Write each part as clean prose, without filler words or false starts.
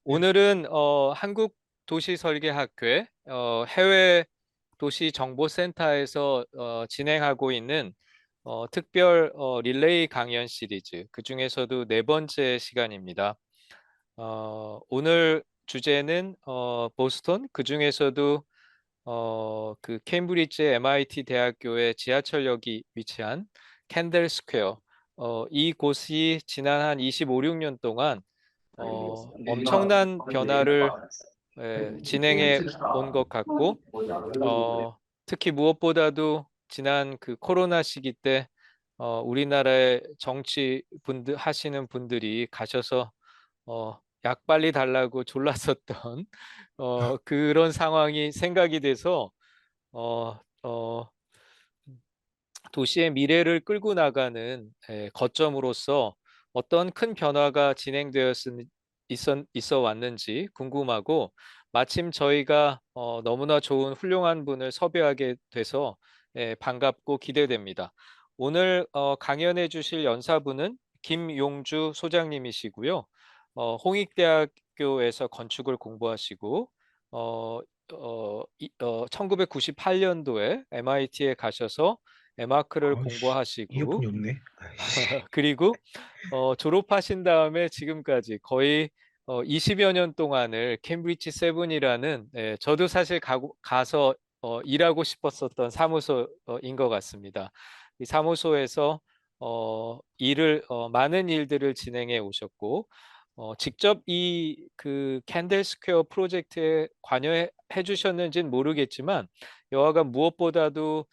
네. 오늘은 한국도시설계학회 해외 도시정보센터에서 진행하고 있는 특별 릴레이 강연 시리즈, 그중에서도 네 번째 시간입니다. 오늘 주제는 보스턴, 그중에서도 그 케임브리지 MIT 대학교의 지하철역이 위치한 캔들 스퀘어, 이곳이 지난 한 25, 6년 동안 엄청난 변화를 진행해 온 것 같고, 특히 무엇보다도 지난 그 코로나 시기 때 우리나라의 정치 분들 하시는 분들이 가셔서 약 빨리 달라고 졸랐었던 그런 상황이 생각이 돼서 어, 어, 도시의 미래를 끌고 나가는 거점으로서 어떤 큰 변화가 있어 왔는지 궁금하고, 마침 저희가 너무나 좋은 훌륭한 분을 섭외하게 돼서 반갑고 기대됩니다. 오늘 강연해 주실 연사분은 김용주 소장님이시고요. 홍익대학교에서 건축을 공부하시고 1998년도에 MIT에 가셔서 에마크를 아우씨, 공부하시고 이어폰이 없네. 아이씨. 그리고 졸업하신 다음에 지금까지 거의 20여 년 동안을 캠브리지 세븐이라는, 저도 사실 가서 일하고 싶었었던 사무소인 것 같습니다. 이 사무소에서 많은 일들을 진행해 오셨고, 직접 이 그 캔들 스퀘어 프로젝트에 관여해 주셨는지는 모르겠지만, 여하간 무엇보다도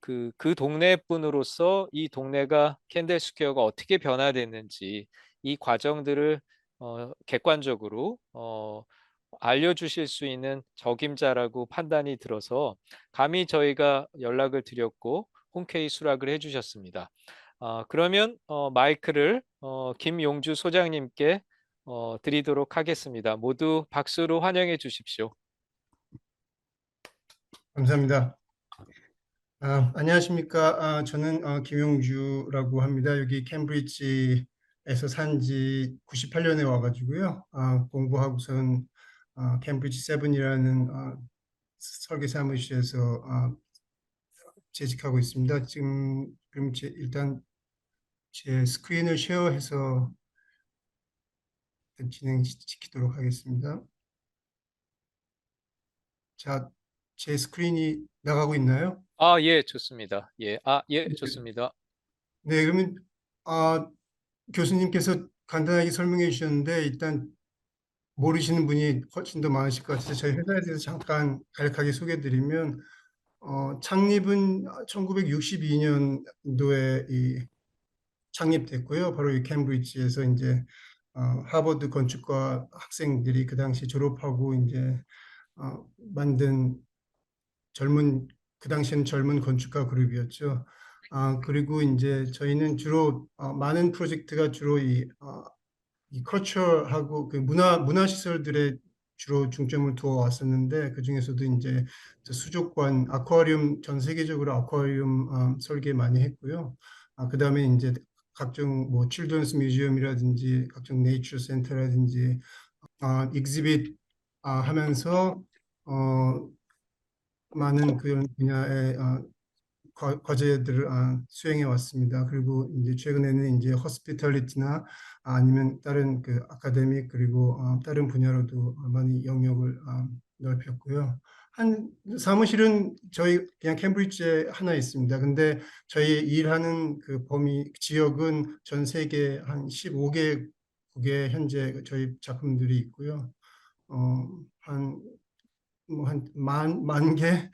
그 동네 분으로서 이 동네가 캔들 스퀘어가 어떻게 변화됐는지 이 과정들을 객관적으로 알려주실 수 있는 적임자라고 판단이 들어서 감히 저희가 연락을 드렸고 흔쾌히 수락을 해주셨습니다. 그러면 마이크를 김용주 소장님께 드리도록 하겠습니다. 모두 박수로 환영해 주십시오. 감사합니다. 안녕하십니까. 저는 김용주라고 합니다. 여기 캠브리지에서 산지 98년에 와가지고요. 공부하고선 캠브리지 세븐이라는 설계 사무실에서 재직하고 있습니다. 지금 그럼 일단 제 스크린을 쉐어해서 진행시키도록 하겠습니다. 자, 제 스크린이 나가고 있나요? 예, 좋습니다. 예, 좋습니다. 네, 그러면 아, 교수님께서 간단하게 설명해 주셨는데 일단 모르시는 분이 훨씬 더 많으실 것 같아서 저희 회사에 대해서 잠깐 간략하게 소개해 드리면 창립은 1962년도에 창립됐고요. 바로 이 캠브리지에서 이제 하버드 건축과 학생들이 그 당시 졸업하고 이제 만든 젊은 그 당시에는 젊은 건축가 그룹이었죠. 그리고 이제 저희는 주로 많은 프로젝트가 주로 이 컬처하고 그 문화 시설들에 주로 중점을 두어 왔었는데 그 중에서도 이제 저 수족관 아쿠아리움 전 세계적으로 아쿠아리움 설계 많이 했고요. 그다음에 이제 각종 뭐 칠드런스 뮤지엄이라든지 각종 네이처 센터라든지 익지빗 하면서 많은 그런 분야의 과제들을 수행해 왔습니다. 그리고 이제 최근에는 이제 호스피털리티나 아니면 다른 그 아카데믹 그리고 다른 분야로도 많이 영역을 넓혔고요. 한 사무실은 저희 그냥 캠브리지에 하나 있습니다. 근데 저희 일하는 그 범위 지역은 전 세계 한 15개국에 현재 저희 작품들이 있고요. 한 뭐 한 만 개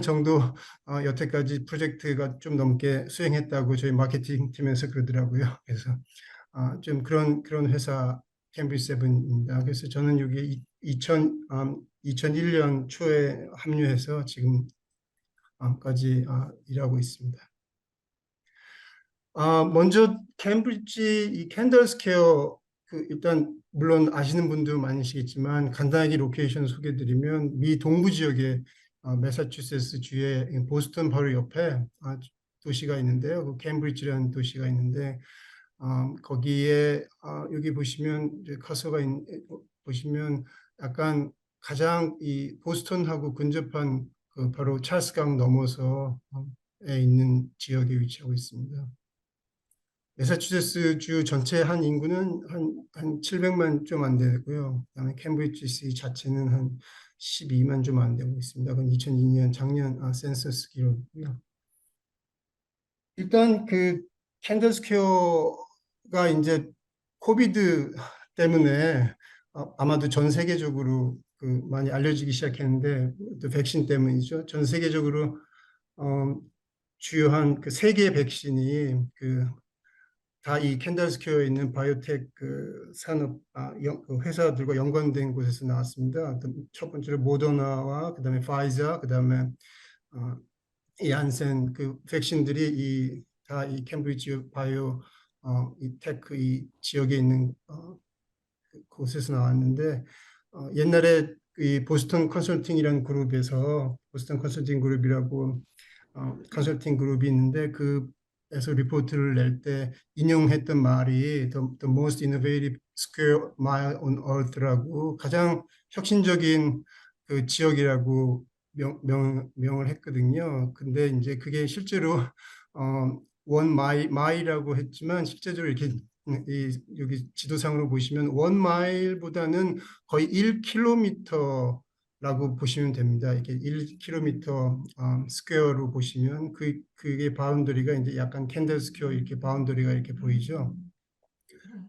정도 여태까지 프로젝트가 좀 넘게 수행했다고 저희 마케팅 팀에서 그러더라고요. 그래서 좀 그런 회사 캠브리지 세븐입니다. 그래서 저는 여기 2001년 초에 합류해서 지금까지 일하고 있습니다. 먼저 캠브리지 이 캔들 스퀘어 그 일단 물론 아시는 분도 많으시겠지만 간단하게 로케이션 소개드리면 미 동부 지역에 매사추세츠 주의 보스턴 바로 옆에 도시가 있는데요. 그 캠브리지라는 도시가 있는데 거기에 여기 보시면 이제 커서가 보시면 약간 가장 이 보스턴하고 근접한 그 바로 찰스강 넘어서 에 있는 지역에 위치하고 있습니다. 매사추세츠 주 전체 한 인구는 한 700만 좀 안 되고요. 그다음에 캠브리지 자체는 한 12만 좀 안 되고 있습니다. 그건 2002년 작년 센서스 기록이고요. 일단 그 캔들 스퀘어가 이제 코비드 때문에 아마도 전 세계적으로 그 많이 알려지기 시작했는데 또 백신 때문이죠. 전 세계적으로 어, 주요한 그 세 개의 백신이 그 다 이 캔들 스퀘어에 있는 바이오텍 그 산업 그 회사들과 연관된 곳에서 나왔습니다. 첫 번째로 모더나와 그다음에 파이자 그다음에 어, 이 얀센 그 백신들이 이 다 이 캠브리지 바이오 이 테크 이 지역에 있는 곳에서 나왔는데 옛날에 이 보스턴 컨설팅이라는 그룹에서 보스턴 컨설팅 그룹이라고 컨설팅 그룹이 있는데 그에서 리포트를 낼 때 인용했던 말이 the most innovative square mile on earth라고 가장 혁신적인 그 지역이라고 명을 했거든요. 근데 이제 그게 실제로 원 마일이라고 했지만 실제적으로 이렇게 여기 지도상으로 보시면 원 마일보다는 거의 1km라고 보시면 됩니다. 이게 1km 스퀘어로 보시면 그게 바운더리가 이제 약간 캔들 스퀘어 이렇게 바운더리가 이렇게 보이죠.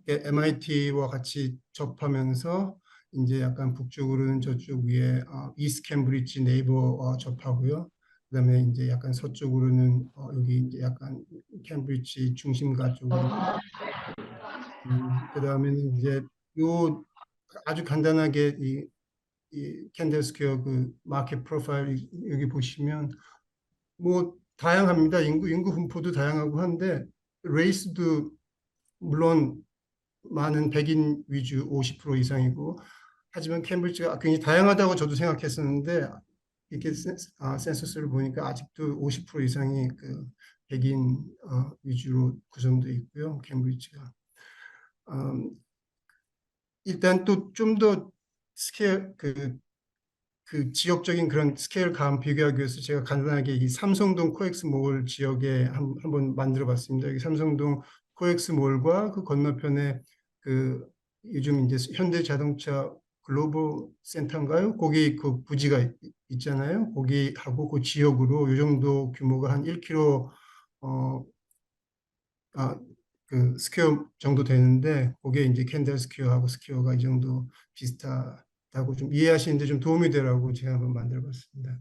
MIT와 같이 접하면서 이제 약간 북쪽으로는 저쪽 위에 이스트 캠브리지 네이버 접하고요. 그다음에 이제 약간 서쪽으로는 여기 이제 약간 캠브리지 중심가 쪽으로 그다음에는 이제 요 아주 간단하게 이 캔들 스퀘어 그 마켓 프로파일 여기 보시면 뭐 다양합니다. 인구 분포도 다양하고 한데 레이스도 물론 많은 백인 위주 50% 이상이고 하지만 캠브리지가 굉장히 다양하다고 저도 생각했었는데 이렇게 센서스를 보니까 아직도 50% 이상이 그 백인 위주로 구성되어 있고요. 캠브리지가 일단 또 좀 더 스케일 그 지역적인 그런 스케일 감 비교하기 위해서 제가 간단하게 이 삼성동 코엑스 몰 지역에 한번 만들어 봤습니다. 여기 삼성동 코엑스 몰과 그 건너편에 그 요즘 이제 현대 자동차 글로벌 센터인가요? 거기 그 부지가 있잖아요. 거기하고 그 지역으로 이 정도 규모가 한 1km 아, 그 스퀘어 정도 되는데 그게 이제 캔들 스퀘어하고 스퀘어가 이 정도 비슷하다고 좀 이해하시는데 좀 도움이 되라고 제가 한번 만들어 봤습니다.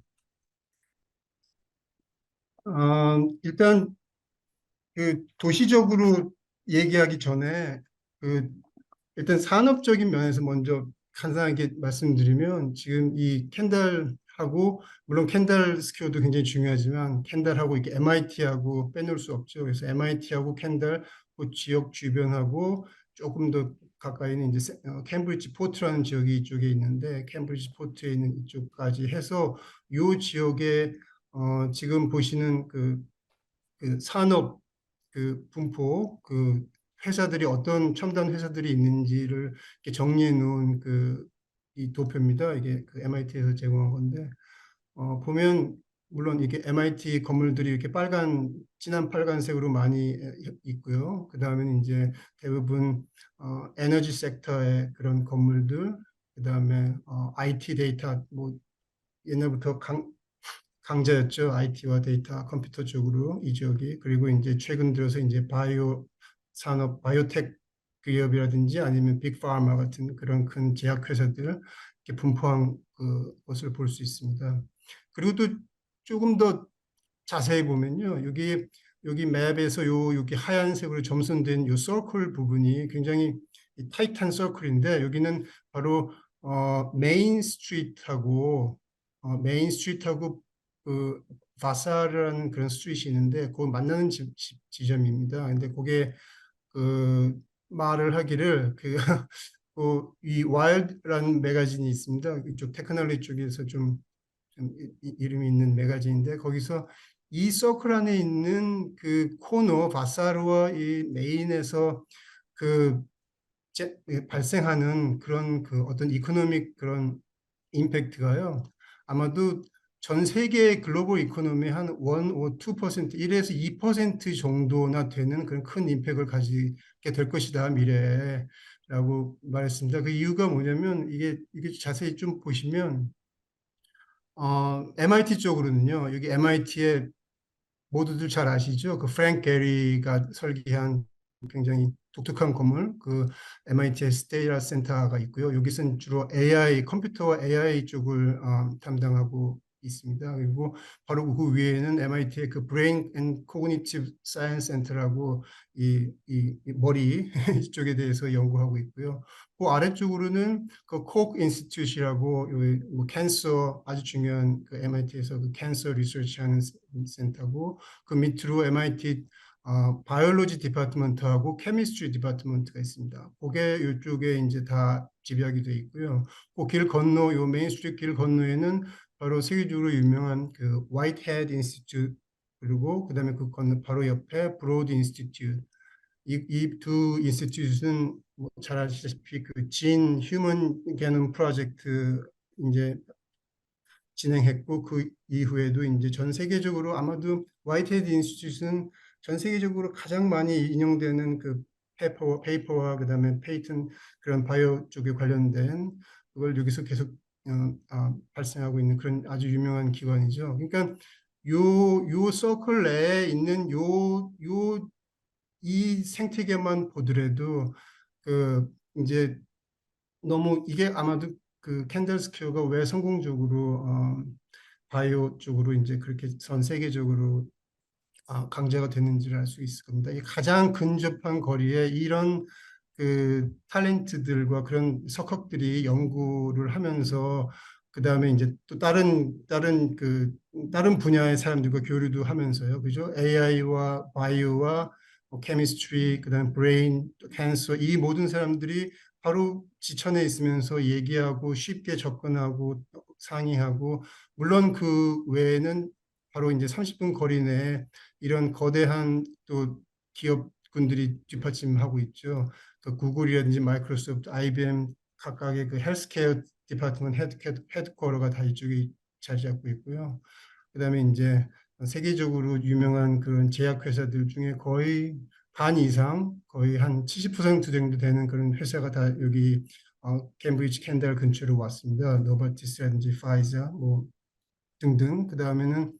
일단 그 도시적으로 얘기하기 전에 그 일단 산업적인 면에서 먼저 간단하게 말씀드리면 지금 이 캔달하고 물론 캔달 스퀘어도 굉장히 중요하지만 캔달하고 이게 MIT하고 빼놓을 수 없죠. 그래서 MIT하고 캔달 그 지역 주변하고 조금 더 가까이는 이제 캠브리지 포트라는 지역이 이쪽에 있는데 캠브리지 포트에 있는 이쪽까지 해서 이 지역에 지금 보시는 그 산업 그 분포 그 회사들이 어떤 첨단 회사들이 있는지를 이렇게 정리해 놓은 그 이 도표입니다. 이게 그 MIT에서 제공한 건데 보면 물론 이게 MIT 건물들이 이렇게 진한 빨간색으로 많이 있고요. 그 다음에는 이제 대부분 에너지 섹터의 그런 건물들, 그 다음에 IT 데이터 뭐 옛날부터 강자였죠. IT와 데이터 컴퓨터 쪽으로 이 지역이. 그리고 이제 최근 들어서 이제 바이오 산업, 바이오텍 기업이라든지 아니면 빅파르마 같은 그런 큰 제약회사들 이렇게 분포한 그 것을 볼 수 있습니다. 그리고 또 조금 더 자세히 보면요. 여기 맵에서 여기 하얀색으로 점선된 요 서클 부분이 굉장히 타이트한 서클인데 여기는 바로 메인 스트리트하고 그 바사르라는 그런 스트리트이 있는데 그 만나는 지점입니다. 근데 그게 그 말을 하기를 그이 와일드라는 매거진이 있습니다. 이쪽 테크놀로지 쪽에서 좀 이름이 있는 매거진인데 거기서 이 서클 안에 있는 그 코너 바사르와 이 메인에서 그 발생하는 그런 그 어떤 이코노믹 그런 임팩트가요. 아마도 전 세계 글로벌 이코노미 한 1 or 2%, 1에서 2% 정도나 되는 그런 큰 임팩트를 가지게 될 것이다, 미래에라고 말했습니다. 그 이유가 뭐냐면 이게 자세히 좀 보시면 MIT 쪽으로는요. 여기 MIT에 모두들 잘 아시죠? 그 프랭크 게리가 설계한 굉장히 독특한 건물, 그 MIT의 스테이라 센터가 있고요. 여기서는 주로 AI, 컴퓨터와 AI 쪽을 담당하고 있습니다. 그리고 바로 그 위에는 MIT의 그 Brain and Cognitive Science Center라고 이 머리 쪽에 대해서 연구하고 있고요. 그 아래쪽으로는 그 코크 인스티튜트라고 뭐 캔서 아주 중요한 그 MIT에서 그 캔서 리서치하는 센터고 그 밑으로 MIT 바이올로지 디파트먼트하고 케미스트리 디파트먼트가 있습니다. 그게 이쪽에 이제 다 집약이 돼 있고요. 그 길 건너 요 메인 스트리트 길 건너에는 바로 세계적으로 유명한 그 화이트헤드 인스티튜트 그리고 그다음에 그 건너 바로 옆에 브로드 인스티튜트 이 두 인스티튜트는 뭐잘 아시다시피 그 진 휴먼 게놈 프로젝트 이제 진행했고 그 이후에도 이제 전 세계적으로 아마도 화이트헤드 인스티튜트는 전 세계적으로 가장 많이 인용되는 그 페이퍼와 그다음에 페이튼 그런 바이오 쪽에 관련된 그걸 여기서 계속 발생하고 있는 그런 아주 유명한 기관이죠. 그러니까 요 서클 내에 있는 이 생태계만 보더라도 그 이제 너무 이게 아마도 그 캔들 스퀘어가 왜 성공적으로 바이오 쪽으로 이제 그렇게 전 세계적으로 강제가 됐는지를 알 수 있을 겁니다. 이 가장 근접한 거리에 이런 그 탤런트들과 그런 석학들이 연구를 하면서 그 다음에 이제 또 다른 분야의 사람들과 교류도 하면서요, 그죠? AI와 바이오와 케미스트리, 그다음 브레인, 캔서 이 모든 사람들이 바로 지천에 있으면서 얘기하고 쉽게 접근하고 상의하고 물론 그 외에는 바로 이제 30분 거리 내에 이런 거대한 또 기업군들이 뒷받침하고 있죠. 그 구글이라든지 마이크로소프트, IBM 각각의 그 헬스케어 디파트먼트 헤드쿼터가 다 이쪽에 자리 잡고 있고요. 그다음에 이제 세계적으로 유명한 그런 제약회사들 중에 거의 반 이상, 거의 한 70% 정도 되는 그런 회사가 다 여기 캠브리지 캔들 근처로 왔습니다. 노바티스라든지 파이자 뭐 등등. 그다음에는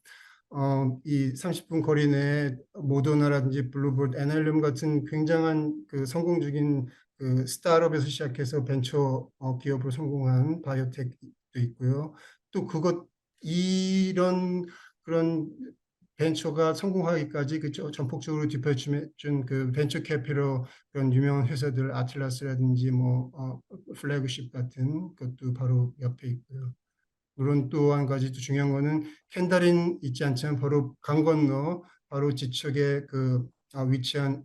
이 30분 거리 내에 모더나라든지 블루보드, 에날름 같은 굉장한 그 성공적인 그 스타트업에서 시작해서 벤처 기업으로 성공한 바이오텍도 있고요. 또 이런 그런 벤처가 성공하기까지 그 전폭적으로 뒷받침해준 그 벤처 캐피럴 그런 유명한 회사들 아틀라스라든지 뭐 플래그십 같은 것도 바로 옆에 있고요. 물론 또 한 가지 또 중요한 거는 캔다린 있지 않지만 바로 강 건너 바로 지척에 그 위치한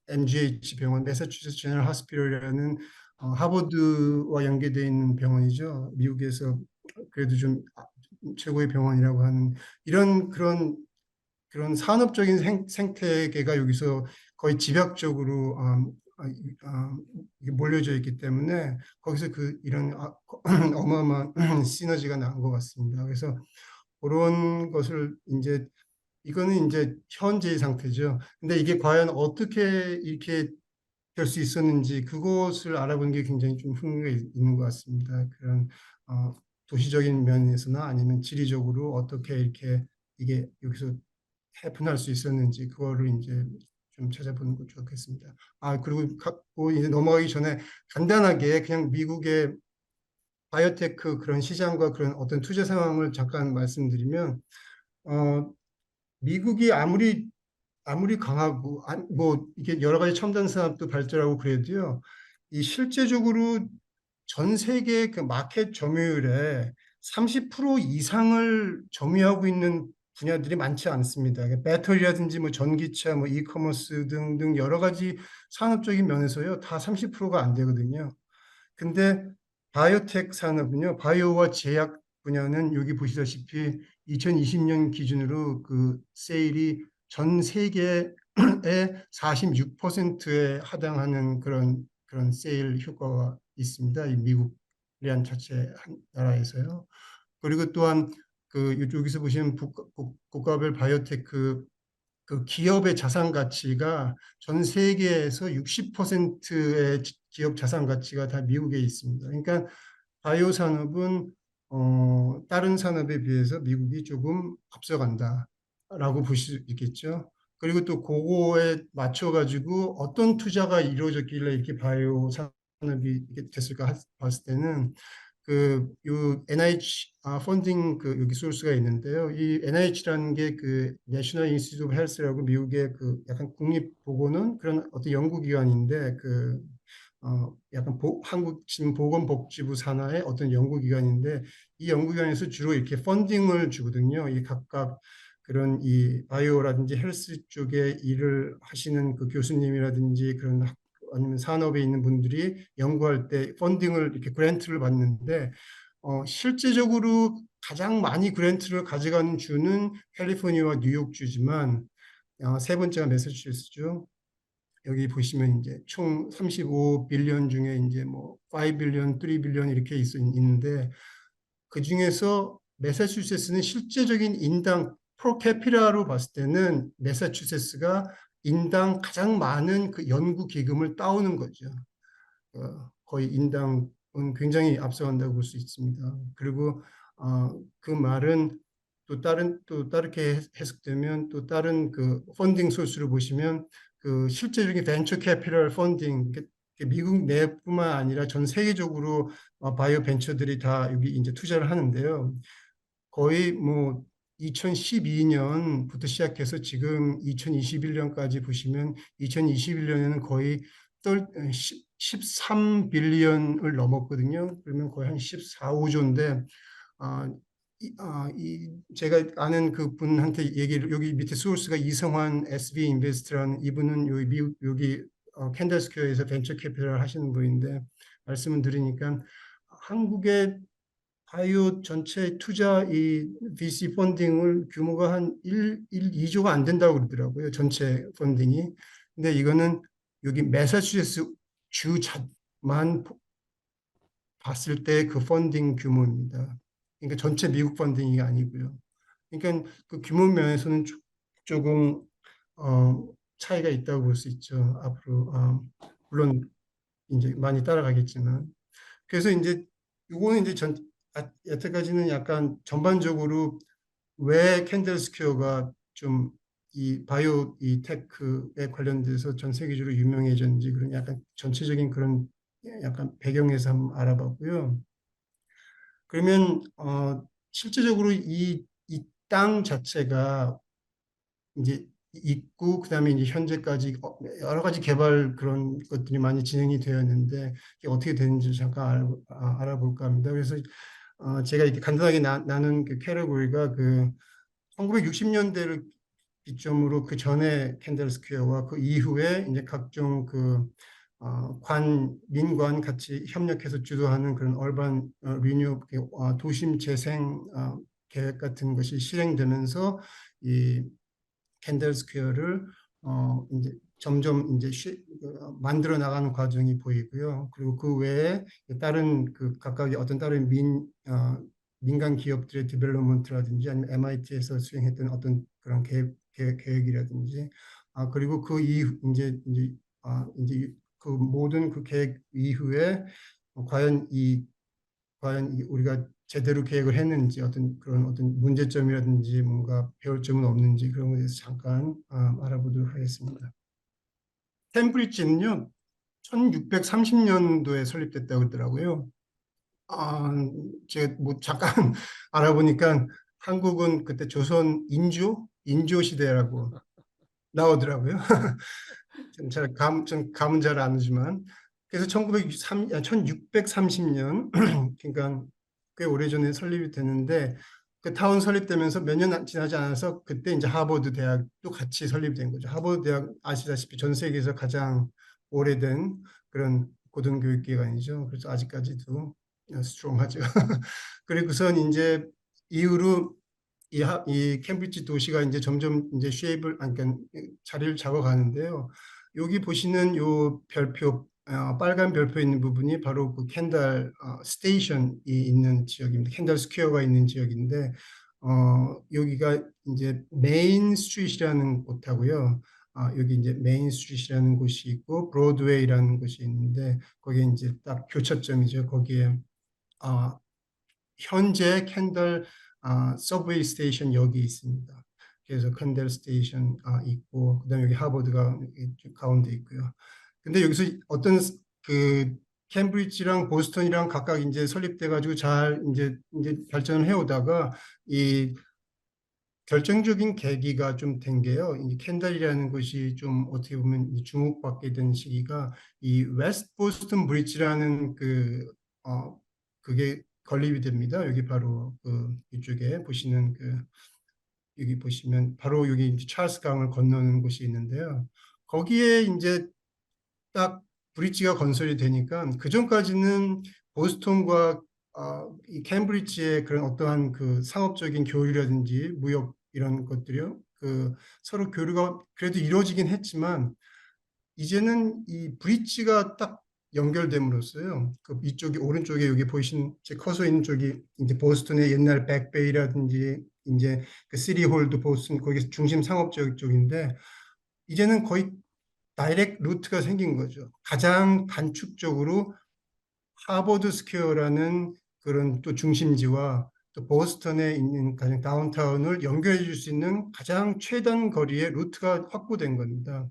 MGH 병원, 매사추세츠 제너럴 호스피털이라는 하버드와 연계되어 있는 병원이죠. 미국에서 그래도 좀 최고의 병원이라고 하는 이런 그런 산업적인 생태계가 여기서 거의 집약적으로 이게 몰려져 있기 때문에 거기서 이런 어마어마한 시너지가 난 것 같습니다. 그래서 그런 것을 이제 이거는 이제 현재의 상태죠. 근데 이게 과연 어떻게 이렇게 될 수 있었는지 그것을 알아보는 게 굉장히 좀 흥미가 있는 것 같습니다. 그런 어, 도시적인 면에서나 아니면 지리적으로 어떻게 이렇게 이게 여기서 해픈할 수 있었는지 그거를 이제 좀 찾아보는 거 좋겠습니다. 그리고 이제 넘어가기 전에 간단하게 그냥 미국의 바이오테크 그런 시장과 그런 어떤 투자 상황을 잠깐 말씀드리면 어, 미국이 아무리 강하고 뭐 이게 여러 가지 첨단 산업도 발전하고 그래도요. 이 실제적으로 전 세계 그 마켓 점유율의 30% 이상을 점유하고 있는 분야들이 많지 않습니다. 배터리라든지 뭐 전기차, 뭐 이커머스 등등 여러 가지 산업적인 면에서요. 다 30%가 안 되거든요. 근데 바이오텍 산업은요. 바이오와 제약 분야는 여기 보시다시피 2020년 기준으로 그 세일이 전 세계의 46%에 해당하는 그런 그런 세일 효과가 있습니다. 이 미국이란 자체 한 나라에서요. 그리고 또한 여기서 보시면 국가별 바이오테크 그 기업의 자산 가치가 전 세계에서 60%의 기업 자산 가치가 다 미국에 있습니다. 그러니까 바이오 산업은 다른 산업에 비해서 미국이 조금 앞서간다라고 보실 수 있겠죠. 그리고 또 그거에 맞춰 가지고 어떤 투자가 이루어졌길래 이렇게 바이오 산업이 이렇게 됐을까 봤을 때는 요 NIH 펀딩 여기 소스가 있는데요. 이 NIH라는 게 내셔널 인스티튜트 오브 헬스라고 미국의 약간 국립보건원 그런 어떤 연구기관인데 약간 한국 지금 보건복지부 산하의 어떤 연구기관인데 이 연구기관에서 주로 이렇게 펀딩을 주거든요. 이 각각 그런 이 바이오라든지 헬스 쪽에 일을 하시는 그 교수님이라든지 그런 아니면 산업에 있는 분들이 연구할 때 펀딩을 이렇게 그랜트를 받는데 실제적으로 가장 많이 그랜트를 가져가는 주는 캘리포니아와 뉴욕 주지만 세 번째가 매사추세츠죠. 여기 보시면 이제 총 35 빌리언 중에 이제 뭐 5 빌리언, 3 빌리언 이렇게 있는데 그 중에서 매사추세츠는 실제적인 인당 프로캐피라로 봤을 때는 매사추세츠가 인당 가장 많은 그 연구 기금을 따오는 거죠. 거의 인당은 굉장히 앞서간다고 볼 수 있습니다. 그리고 그 말은 또 다르게 해석되면 또 다른 그 펀딩 소스를 보시면 그 실제적인 벤처 캐피털 펀딩 미국 내뿐만 아니라 전 세계적으로 바이오 벤처들이 다 여기 이제 투자를 하는데요. 거의 뭐 2012년부터 시작해서 지금 2021년까지 보시면 2021년에는 거의 13 빌리언을 넘었거든요. 그러면 거의 한 14, 5조인데 제가 아는 그 분한테 얘기를 여기 밑에 소스가 이성환 SB 인베스트라는 이분은 여기 미국 여기 캔들스퀘어에서 벤처 캐피탈 하시는 분인데 말씀을 드리니까 한국의 바이오 전체 투자 이 VC 펀딩을 규모가 한 2조가 안 된다고 그러더라고요. 전체 펀딩이. 근데 이거는 여기 매사추세츠 주만 봤을 때 그 펀딩 규모입니다. 그러니까 전체 미국 펀딩이 아니고요. 그러니까 그 규모 면에서는 조금 차이가 있다고 볼 수 있죠. 앞으로 물론 이제 많이 따라가겠지만. 그래서 이제 요거는 이제 여태까지는 약간 전반적으로 왜 캔들스퀘어가 좀 이 바이오 이 테크에 관련돼서 전 세계적으로 유명해졌는지 그런 약간 전체적인 그런 약간 배경에서 한번 알아봤고요. 그러면 실제적으로 이 땅 자체가 이제 있고 그다음에 이제 현재까지 여러 가지 개발 그런 것들이 많이 진행이 되었는데 이게 어떻게 되는지 잠깐 알아볼까 합니다. 그래서 제가 이렇게 간단하게 나눈 그 캐러고리가 1960년대를 기점으로 그 전에 캔들스퀘어와 그 이후에 이제 각종 민관 같이 협력해서 주도하는 그런 얼반 리뉴 도심 재생 계획 같은 것이 실행되면서 이 캔들스퀘어를 이제 점점 이제 만들어 나가는 과정이 보이고요. 그리고 그 외에 다른 각각의 어떤 다른 민간 기업들의 디벨롭먼트라든지 아니면 MIT에서 수행했던 어떤 그런 계획이라든지 그리고 그 이후 이제 그 모든 그 계획 이후에 과연 우리가 제대로 계획을 했는지 그런 어떤 문제점이라든지 뭔가 배울 점은 없는지 그런 것에 대해서 잠깐 알아보도록 하겠습니다. 캠브리지는요, 1630년도에 설립됐다고 그러더라고요. 제가 뭐 잠깐 알아보니까 한국은 그때 조선 인조 시대라고 나오더라고요. 좀 감은 잘 안 오지만. 그래서 1630년, 그러니까 꽤 오래전에 설립이 됐는데, 그 타운 설립되면서 몇 년 지나지 않아서 그때 이제 하버드 대학도 같이 설립된 거죠. 하버드 대학 아시다시피 전 세계에서 가장 오래된 그런 고등교육기관이죠. 그래서 아직까지도 스트롱하죠. 그리고선 이제 이후로 이 캠브리지 도시가 이제 점점 이제 그러니까 자리를 잡아가는데요. 여기 보시는 요 별표 빨간 별표 있는 부분이 바로 그 캔달 스테이션이 있는 지역입니다. 캔달 스퀘어가 있는 지역인데 여기가 이제 메인 스트리트라는 곳하고요. 여기 이제 메인 스트리트라는 곳이 있고 브로드웨이라는 곳이 있는데 거기에 이제 딱 교차점이죠. 거기에 어, 현재 캔들 서브웨이 스테이션 여기 있습니다. 그래서 캔들 스테이션 있고 그다음에 여기 하버드가 가운데 있고요. 근데 여기서 어떤 그 캠브리지랑 보스턴이랑 각각 이제 설립돼 가지고 잘 이제 발전을 해오다가 이 결정적인 계기가 좀 된 게요. 이 캔달이라는 것이 좀 어떻게 보면 주목받게 된 시기가 이 웨스트 보스턴 브릿지라는 그게 건립이 됩니다. 여기 바로 그 이쪽에 보시는 여기 보시면 바로 여기 이제 찰스 강을 건너는 곳이 있는데요. 거기에 이제 딱 브릿지가 건설이 되니까 그 전까지는 보스턴과 이 캠브리지의 그런 어떠한 그 상업적인 교류라든지 무역 이런 것들이요. 그 서로 교류가 그래도 이루어지긴 했지만 이제는 이 브릿지가 딱 연결됨으로써요. 그 이쪽이 오른쪽에 여기 보이신 제 커서 있는 쪽이 이제 보스턴의 옛날 백베이라든지 이제 그 시리홀도 보스턴 거기 중심 상업적 쪽인데 이제는 거의 다이렉트 루트가 생긴 거죠. 가장 단축적으로 하버드 스퀘어라는 그런 또 중심지와 또 보스턴에 있는 가장 다운타운을 연결해 줄 수 있는 가장 최단 거리의 루트가 확보된 겁니다.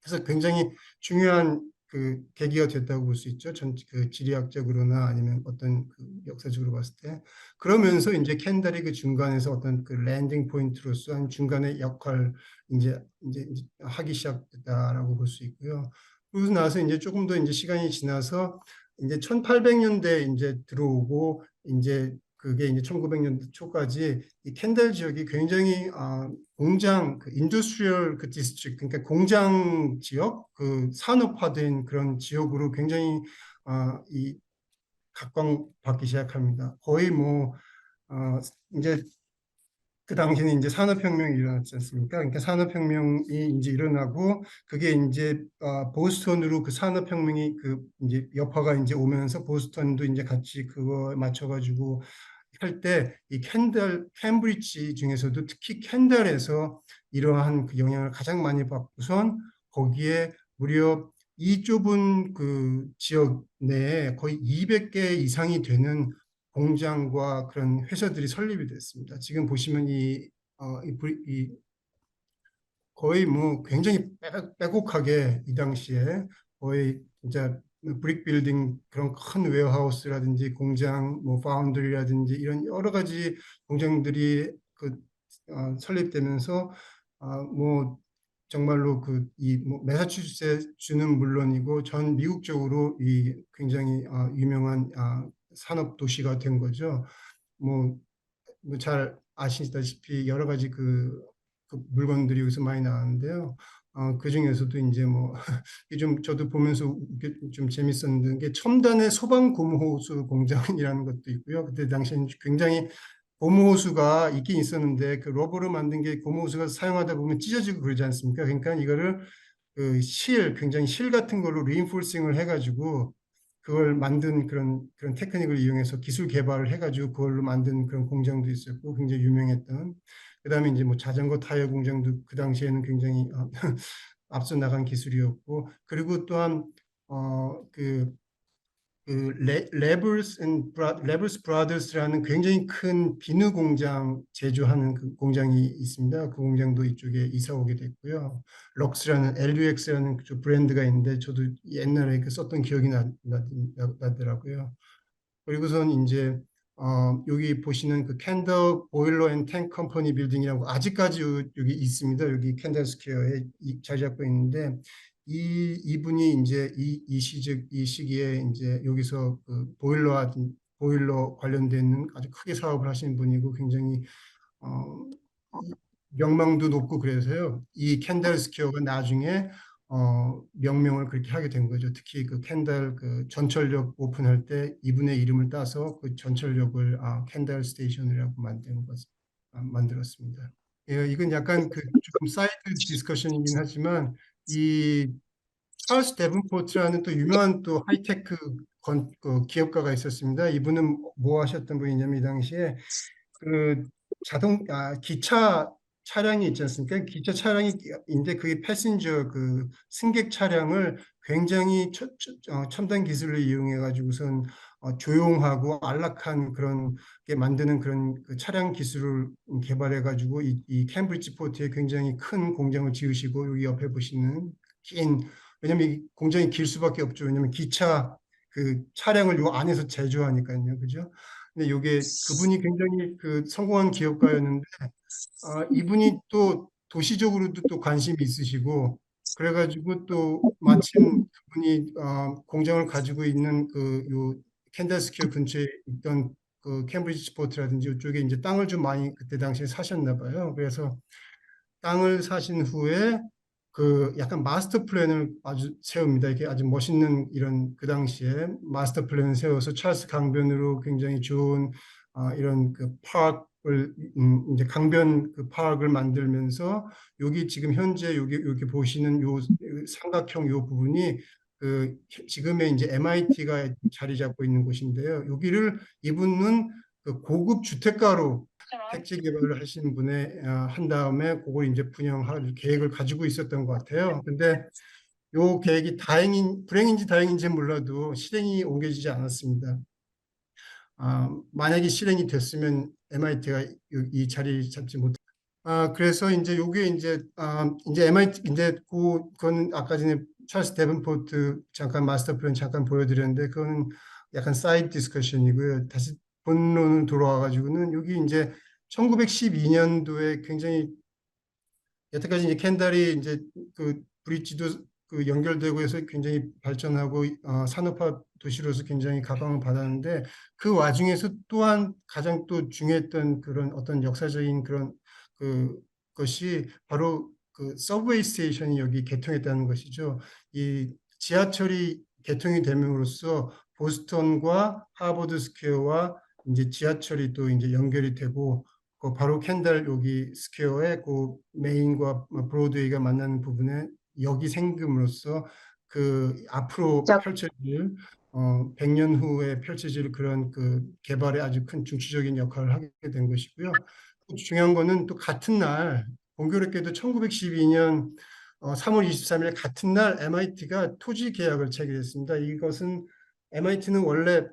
그래서 굉장히 중요한 그 계기가 됐다고 볼 수 있죠. 그 지리학적으로나 아니면 어떤 그 역사적으로 봤을 때. 그러면서 이제 캔달이 그 중간에서 어떤 그 랜딩 포인트로서 한 중간의 역할 이제 하기 시작했다라고 볼 수 있고요. 그러고 나서 이제 조금 더 이제 시간이 지나서 이제 1800년대 이제 들어오고 이제 그게 이제 1900년대 초까지 이 캔들 지역이 굉장히 공장 그 인더스트리얼 그 디스트릭 그러니까 공장 지역 그 산업화된 그런 지역으로 굉장히 이 각광받기 시작합니다. 거의 뭐 이제 그 당시에는 이제 산업혁명이 일어났지 않습니까? 그러니까 산업혁명이 이제 일어나고 그게 이제 보스턴으로 그 산업혁명이 그 이제 여파가 이제 오면서 보스턴도 이제 같이 그거 맞춰가지고 할 때 이 캠브리지 중에서도 특히 캔달에서 이러한 그 영향을 가장 많이 받고선 거기에 무려 이 좁은 그 지역 내에 거의 200개 이상이 되는 공장과 그런 회사들이 설립이 됐습니다. 지금 보시면 이 거의 뭐 굉장히 빼곡하게 이 당시에 거의 진짜 브릭 빌딩 그런 큰 웨어하우스라든지 공장 뭐 파운드리라든지 이런 여러 가지 공장들이 설립되면서 뭐 정말로 그이뭐 매사추세츠는 물론이고 전 미국적으로 이 굉장히 유명한 산업 도시가 된 거죠. 뭐 잘 아시다시피 여러 가지 그 물건들이 여기서 많이 나왔는데요. 그 중에서도 이제 뭐, 이게 좀 저도 보면서 좀 재밌었는 게 첨단의 소방 고무호수 공장이라는 것도 있고요. 그때 당시에는 굉장히 고무호수가 있긴 있었는데 그 러버로 만든 게 고무호수가 사용하다 보면 찢어지고 그러지 않습니까? 그러니까 이거를 굉장히 실 같은 걸로 리인포싱을 해가지고 그걸 만든 그런 테크닉을 이용해서 기술 개발을 해가지고 그걸로 만든 그런 공장도 있었고 굉장히 유명했던 그다음에 이제 뭐 자전거 타이어 공장도 그 당시에는 굉장히 앞서 나간 기술이었고 그리고 또한 레블스 브라더스라는 굉장히 큰 비누 공장 제조하는 그 공장이 있습니다. 그 공장도 이쪽에 이사 오게 됐고요. 럭스라는 LUX라는 그 브랜드가 있는데 저도 옛날에 그 썼던 기억이 나더라고요. 그리고선 이제 여기 보시는 그 캔더 보일러 앤 탱크 컴퍼니 빌딩이라고 아직까지 여기 있습니다. 여기 캔들 스퀘어에 자리 잡고 있는데 이분이 이제 이 시기에 이제 여기서 그 보일러 관련된 아주 크게 사업을 하시는 분이고 굉장히 어, 명망도 높고 그래서요. 이 캔들 스퀘어가 나중에 명명을 그렇게 하게 된 거죠. 특히 그 캔들 그 전철역 오픈할 때 이분의 이름을 따서 그 전철역을 캔들 스테이션이라고 만들었습니다. 예, 이건 약간 그 좀 사이드 디스커션이긴 하지만 이 찰스 데븐포트라는 또 유명한 또 하이테크 그 기업가가 있었습니다. 이분은 뭐 하셨던 분이냐면 이 당시에 그 기차 차량이 있지 않습니까? 기차 차량인데 그게 패신저 그 승객 차량을 굉장히 첨단 기술을 이용해 가지고선 조용하고 안락한 그런 게 만드는 그런 그 차량 기술을 개발해 가지고 이 캠브리지 포트에 굉장히 큰 공장을 지으시고 여기 옆에 보시는 긴 왜냐면 이 공장이 길 수밖에 없죠. 왜냐면 기차 그 차량을 요 안에서 제조하니까요. 그죠? 근데 요게 그분이 굉장히 그 성공한 기업가였는데 이분이 또 도시적으로도 또 관심이 있으시고 그래가지고 또 마침 그분이 공장을 가지고 있는 그 요 캔들스퀘어 근처에 있던 그 캠브리지 스포트라든지 이쪽에 이제 땅을 좀 많이 그때 당시에 사셨나 봐요. 그래서 땅을 사신 후에 그 약간 마스터 플랜을 아주 세웁니다. 이게 아주 멋있는 이런 그 당시에 마스터 플랜을 세워서 찰스 강변으로 굉장히 좋은 이런 그 파크를 이제 강변 그 파크를 만들면서 여기 지금 현재 여기 보시는 요 삼각형 요 부분이 그 지금의 이제 MIT가 자리 잡고 있는 곳인데요. 여기를 이분은 그 고급 주택가로 택지 개발을 하신 분의 한 다음에 그걸 이제 분양할 계획을 가지고 있었던 것 같아요. 근데 요 계획이 불행인지 다행인지 몰라도 실행이 옮겨지지 않았습니다. 만약에 실행이 됐으면 MIT가 이 자리 잡지 못. 그래서 이제 요게 이제 MIT 그거는 아까 전에 찰스 데븐포트 잠깐 마스터 플랜 잠깐 보여드렸는데 그거는 약간 사이드 디스커션이고요. 다시 본론을 돌아와 가지고는 여기 이제 1912년도에 굉장히 여태까지 이제 캔달이 이제 그 브릿지도 그 연결되고 해서 굉장히 발전하고 산업화 도시로서 굉장히 각광을 받았는데 그 와중에서 또한 가장 또 중요했던 그런 어떤 역사적인 그런 그 것이 바로 그 서브웨이 스테이션이 여기 개통했다는 것이죠. 이 지하철이 개통이 됨으로써 보스턴과 하버드 스퀘어와 이제 지하철이 또 이제 연결이 되고 그 바로 캔달 여기 스퀘어의 그 메인과 브로드웨이가 만나는 부분에 역이 생김으로써 그 앞으로 펼쳐질 100년 후에 펼쳐질 그런 그 개발에 아주 큰 중추적인 역할을 하게 된 것이고요. 또 중요한 거는 또 같은 날 공교롭게도 1912년 3월 23일 같은 날 MIT가 토지 계약을 체결했습니다. 이것은 MIT는 원래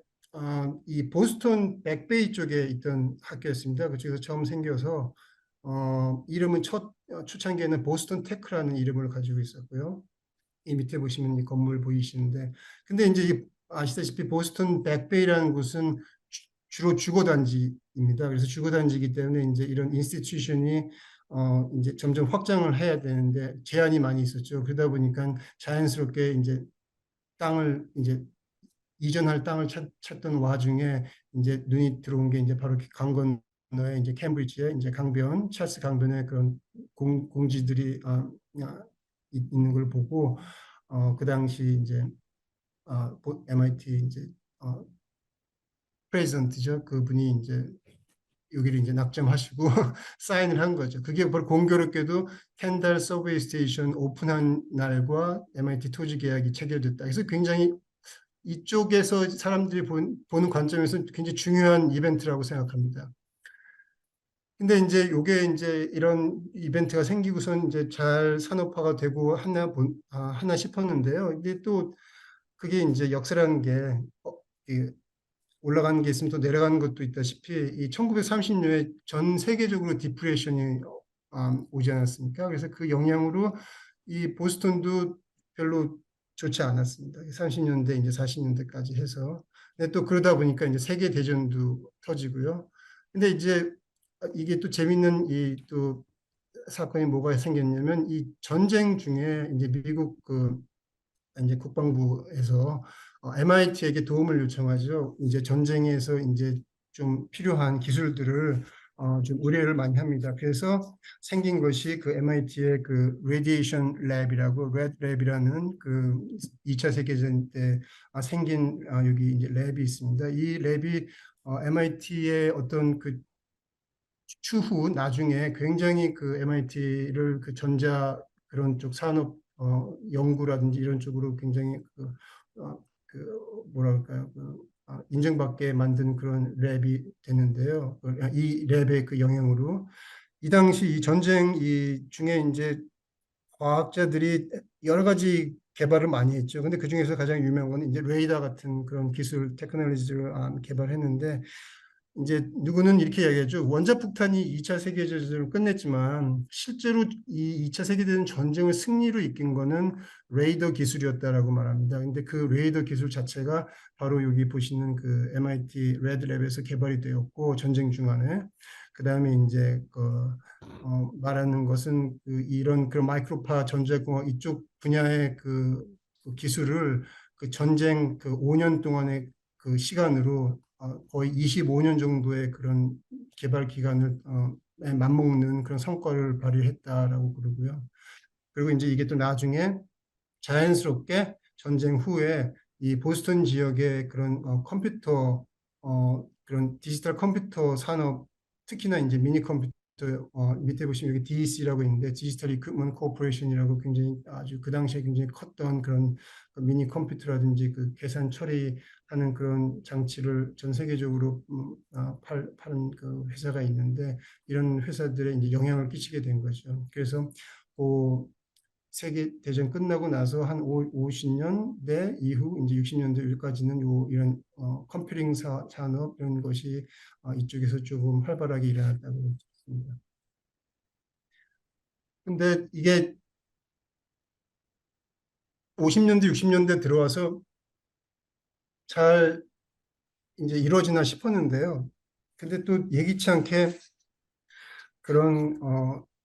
이 보스턴 백베이 쪽에 있던 학교였습니다. 그쪽에서 처음 생겨서 이름은 첫 초창기에는 보스턴 테크라는 이름을 가지고 있었고요. 이 밑에 보시면 이 건물 보이시는데, 근데 이제 아시다시피 보스턴 백베이라는 곳은 주로 주거 단지입니다. 그래서 주거 단지이기 때문에 이제 이런 인스티튜션이 이제 점점 확장을 해야 되는데 제한이 많이 있었죠. 그러다 보니까 자연스럽게 이제 땅을 이제 이전할 땅을 찾던 와중에 이제 눈이 들어온 게 이제 바로 강 건너에 이제 캠브리지에 이제 강변, 찰스 강변에 그런 공지들이 있는 걸 보고 그 당시 이제 MIT 이제 어, 프레젠트죠. 그분이 이제 여기를 이제 낙점하시고 사인을 한 거죠. 그게 바로 공교롭게도 캔달 서브웨이 스테이션 오픈한 날과 MIT 토지 계약이 체결됐다. 그래서 굉장히 이쪽에서 사람들이 보는 관점에서 굉장히 중요한 이벤트라고 생각합니다. 근데 이제 요게 이제 이런 이벤트가 생기고선 이제 잘 산업화가 되고 하나 싶었는데요. 이게 또 그게 이제 역사라는 게 이 올라가는 게 있으면 또 내려가는 것도 있다시피 이 1930년에 전 세계적으로 디프레션이 오지 않았습니까? 그래서 그 영향으로 이 보스턴도 별로 좋지 않았습니다. 30년대 이제 40년대까지 해서. 근데 또 그러다 보니까 이제 세계 대전도 터지고요. 근데 이제 이게 또 재밌는 이 또 사건이 뭐가 생겼냐면 이 전쟁 중에 이제 미국 그 이제 국방부에서 MIT에게 도움을 요청하죠. 이제 전쟁에서 이제 좀 필요한 기술들을 좀 의뢰를 많이 합니다. 그래서 생긴 것이 그 MIT의 그 레디에이션 랩이라고 레드 랩이라는 그 2차 세계대전 때 생긴 여기 이제 랩이 있습니다. 이 랩이 MIT의 어떤 그 추후 나중에 굉장히 그 MIT를 그 전자 그런 쪽 산업 연구라든지 이런 쪽으로 굉장히 그 뭐랄까요, 인정받게 만든 그런 랩이 되는데요. 이 랩의 그 영향으로 이 당시 이 전쟁 이 중에 이제 과학자들이 여러 가지 개발을 많이 했죠. 근데 그 중에서 가장 유명한 건 이제 레이더 같은 그런 기술 테크놀로지를 개발했는데 이제 누구는 이렇게 이야기하죠. 원자폭탄이 2차 세계대전을 끝냈지만 실제로 이 2차 세계대전 전쟁을 승리로 이끈 거는 레이더 기술이었다라고 말합니다. 근데 그 레이더 기술 자체가 바로 여기 보시는 그 MIT 레드랩에서 개발이 되었고 전쟁 중간에 그다음에 이제 말하는 것은 이런 그런 마이크로파 전자공학 이쪽 분야의 그 기술을 그 전쟁 그 5년 동안의 그 시간으로 거의 25년 정도의 그런 개발 기간을 맞먹는 그런 성과를 발휘했다라고 그러고요. 그리고 이제 이게 또 나중에 자연스럽게 전쟁 후에 이 보스턴 지역의 그런 그런 디지털 컴퓨터 산업 특히나 이제 미니 컴퓨터 밑에 보시면 여기 DEC라고 있는데 디지털 이퀴프먼트 코퍼레이션이라고 굉장히 아주 그 당시에 굉장히 컸던 그런 그 미니 컴퓨터라든지 그 계산 처리하는 그런 장치를 전 세계적으로 파는 그 회사가 있는데 이런 회사들에 이제 영향을 끼치게 된 거죠. 그래서 그 세계 대전 끝나고 나서 한 50년대 이후 이제 60년대까지는 이런 컴퓨팅 산업 이런 것이 이쪽에서 조금 활발하게 일어났다고 싶습니다. 근데 이게 50년대 60년대 들어와서 잘 이제 이루어지나 싶었는데요. 근데 또 예기치 않게 그런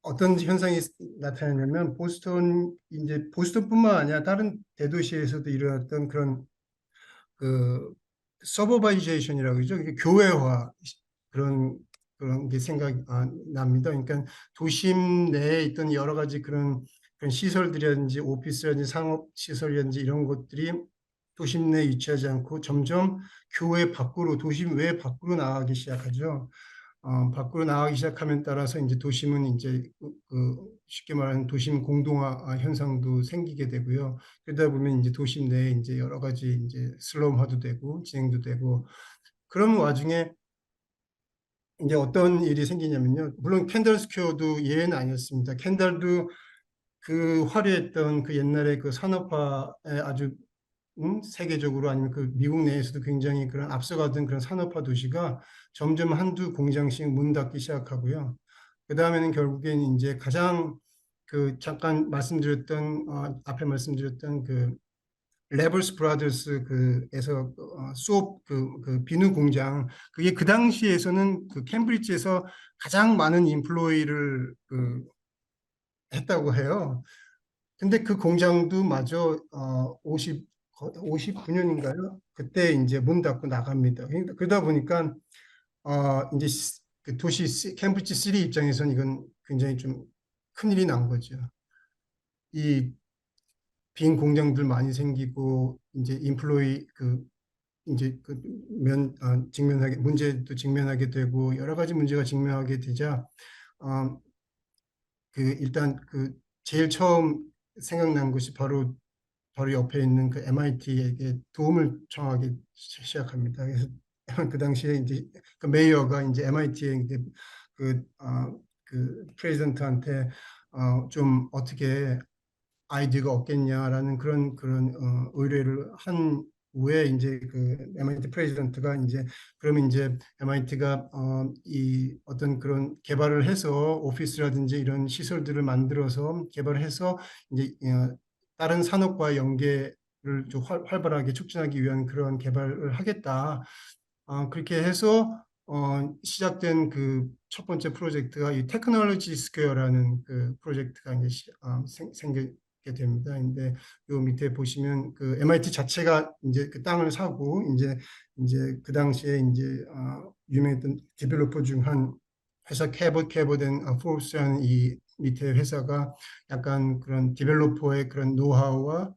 어떤 현상이 나타나냐면 이제 보스턴뿐만 아니라 다른 대도시에서도 일어났던 그 서버바이제이션이라고 그러죠. 이게 교회화 그런 그런 게 생각이 납니다. 그러니까 도심 내에 있던 여러 가지 그런 시설들이라든지 오피스라든지 상업 시설이라든지 이런 것들이 도심 내에 위치하지 않고 점점 교회 밖으로 도심 외 밖으로 나가기 시작하죠. 밖으로 나가기 시작하면 따라서 이제 도심은 이제 쉽게 말하는 도심 공동화 현상도 생기게 되고요. 그러다 보면 이제 도심 내에 이제 여러 가지 이제 슬럼화도 되고 진행도 되고 그런 와중에 이제 어떤 일이 생기냐면요. 물론 캔들 스퀘어도 예외는 아니었습니다. 캔들도 그 화려했던 그 옛날에 그 산업화에 아주 세계적으로 아니면 그 미국 내에서도 굉장히 그런 앞서가던 그런 산업화 도시가 점점 한두 공장씩 문 닫기 시작하고요. 그 다음에는 결국엔 이제 가장 그 잠깐 말씀드렸던 앞에 말씀드렸던 그 레버스 브라더스 그에서 수업 그 비누 공장 그게 그 당시에서는 그 캠브리지에서 가장 많은 인플로이를 했다고 해요. 근데 그 공장도 마저 59년인가요? 그때 이제 문 닫고 나갑니다. 그러다 보니까 이제 그 캠브리지 시리 입장에서는 이건 굉장히 좀 큰일이 난 거죠. 이 빈 공장들 많이 생기고 이제 인플로이 이제 직면하게 문제도 직면하게 되고 여러 가지 문제가 직면하게 되자 어, 일단 제일 처음 생각난 것이 바로 옆에 있는 그 MIT에게 도움을 청하기 시작합니다. 그래서 그 당시에 이제 그 메이어가 이제 MIT에 이제 그, 어, 그 프레지던트한테 좀 어떻게 아이디어가 없겠냐라는 그런 의뢰를 한 후에 이제 그 MIT 프레지던트가 이제 그러면 이제 MIT가 이 어떤 그런 개발을 해서 오피스라든지 이런 시설들을 만들어서 개발해서 이제 다른 산업과 연계를 좀 활발하게 촉진하기 위한 그런 개발을 하겠다. 그렇게 해서 시작된 그 첫 번째 프로젝트가 이 테크놀로지 스퀘어라는 그 프로젝트가 이제 생기게 됩니다. 근데 요 밑에 보시면 그 MIT 자체가 이제 그 땅을 사고 이제 그 당시에 이제 유명했던 디벨로퍼 중 한 회사 캐버된 포브스라는 이 밑에 회사가 약간 그런 디벨로퍼의 그런 노하우와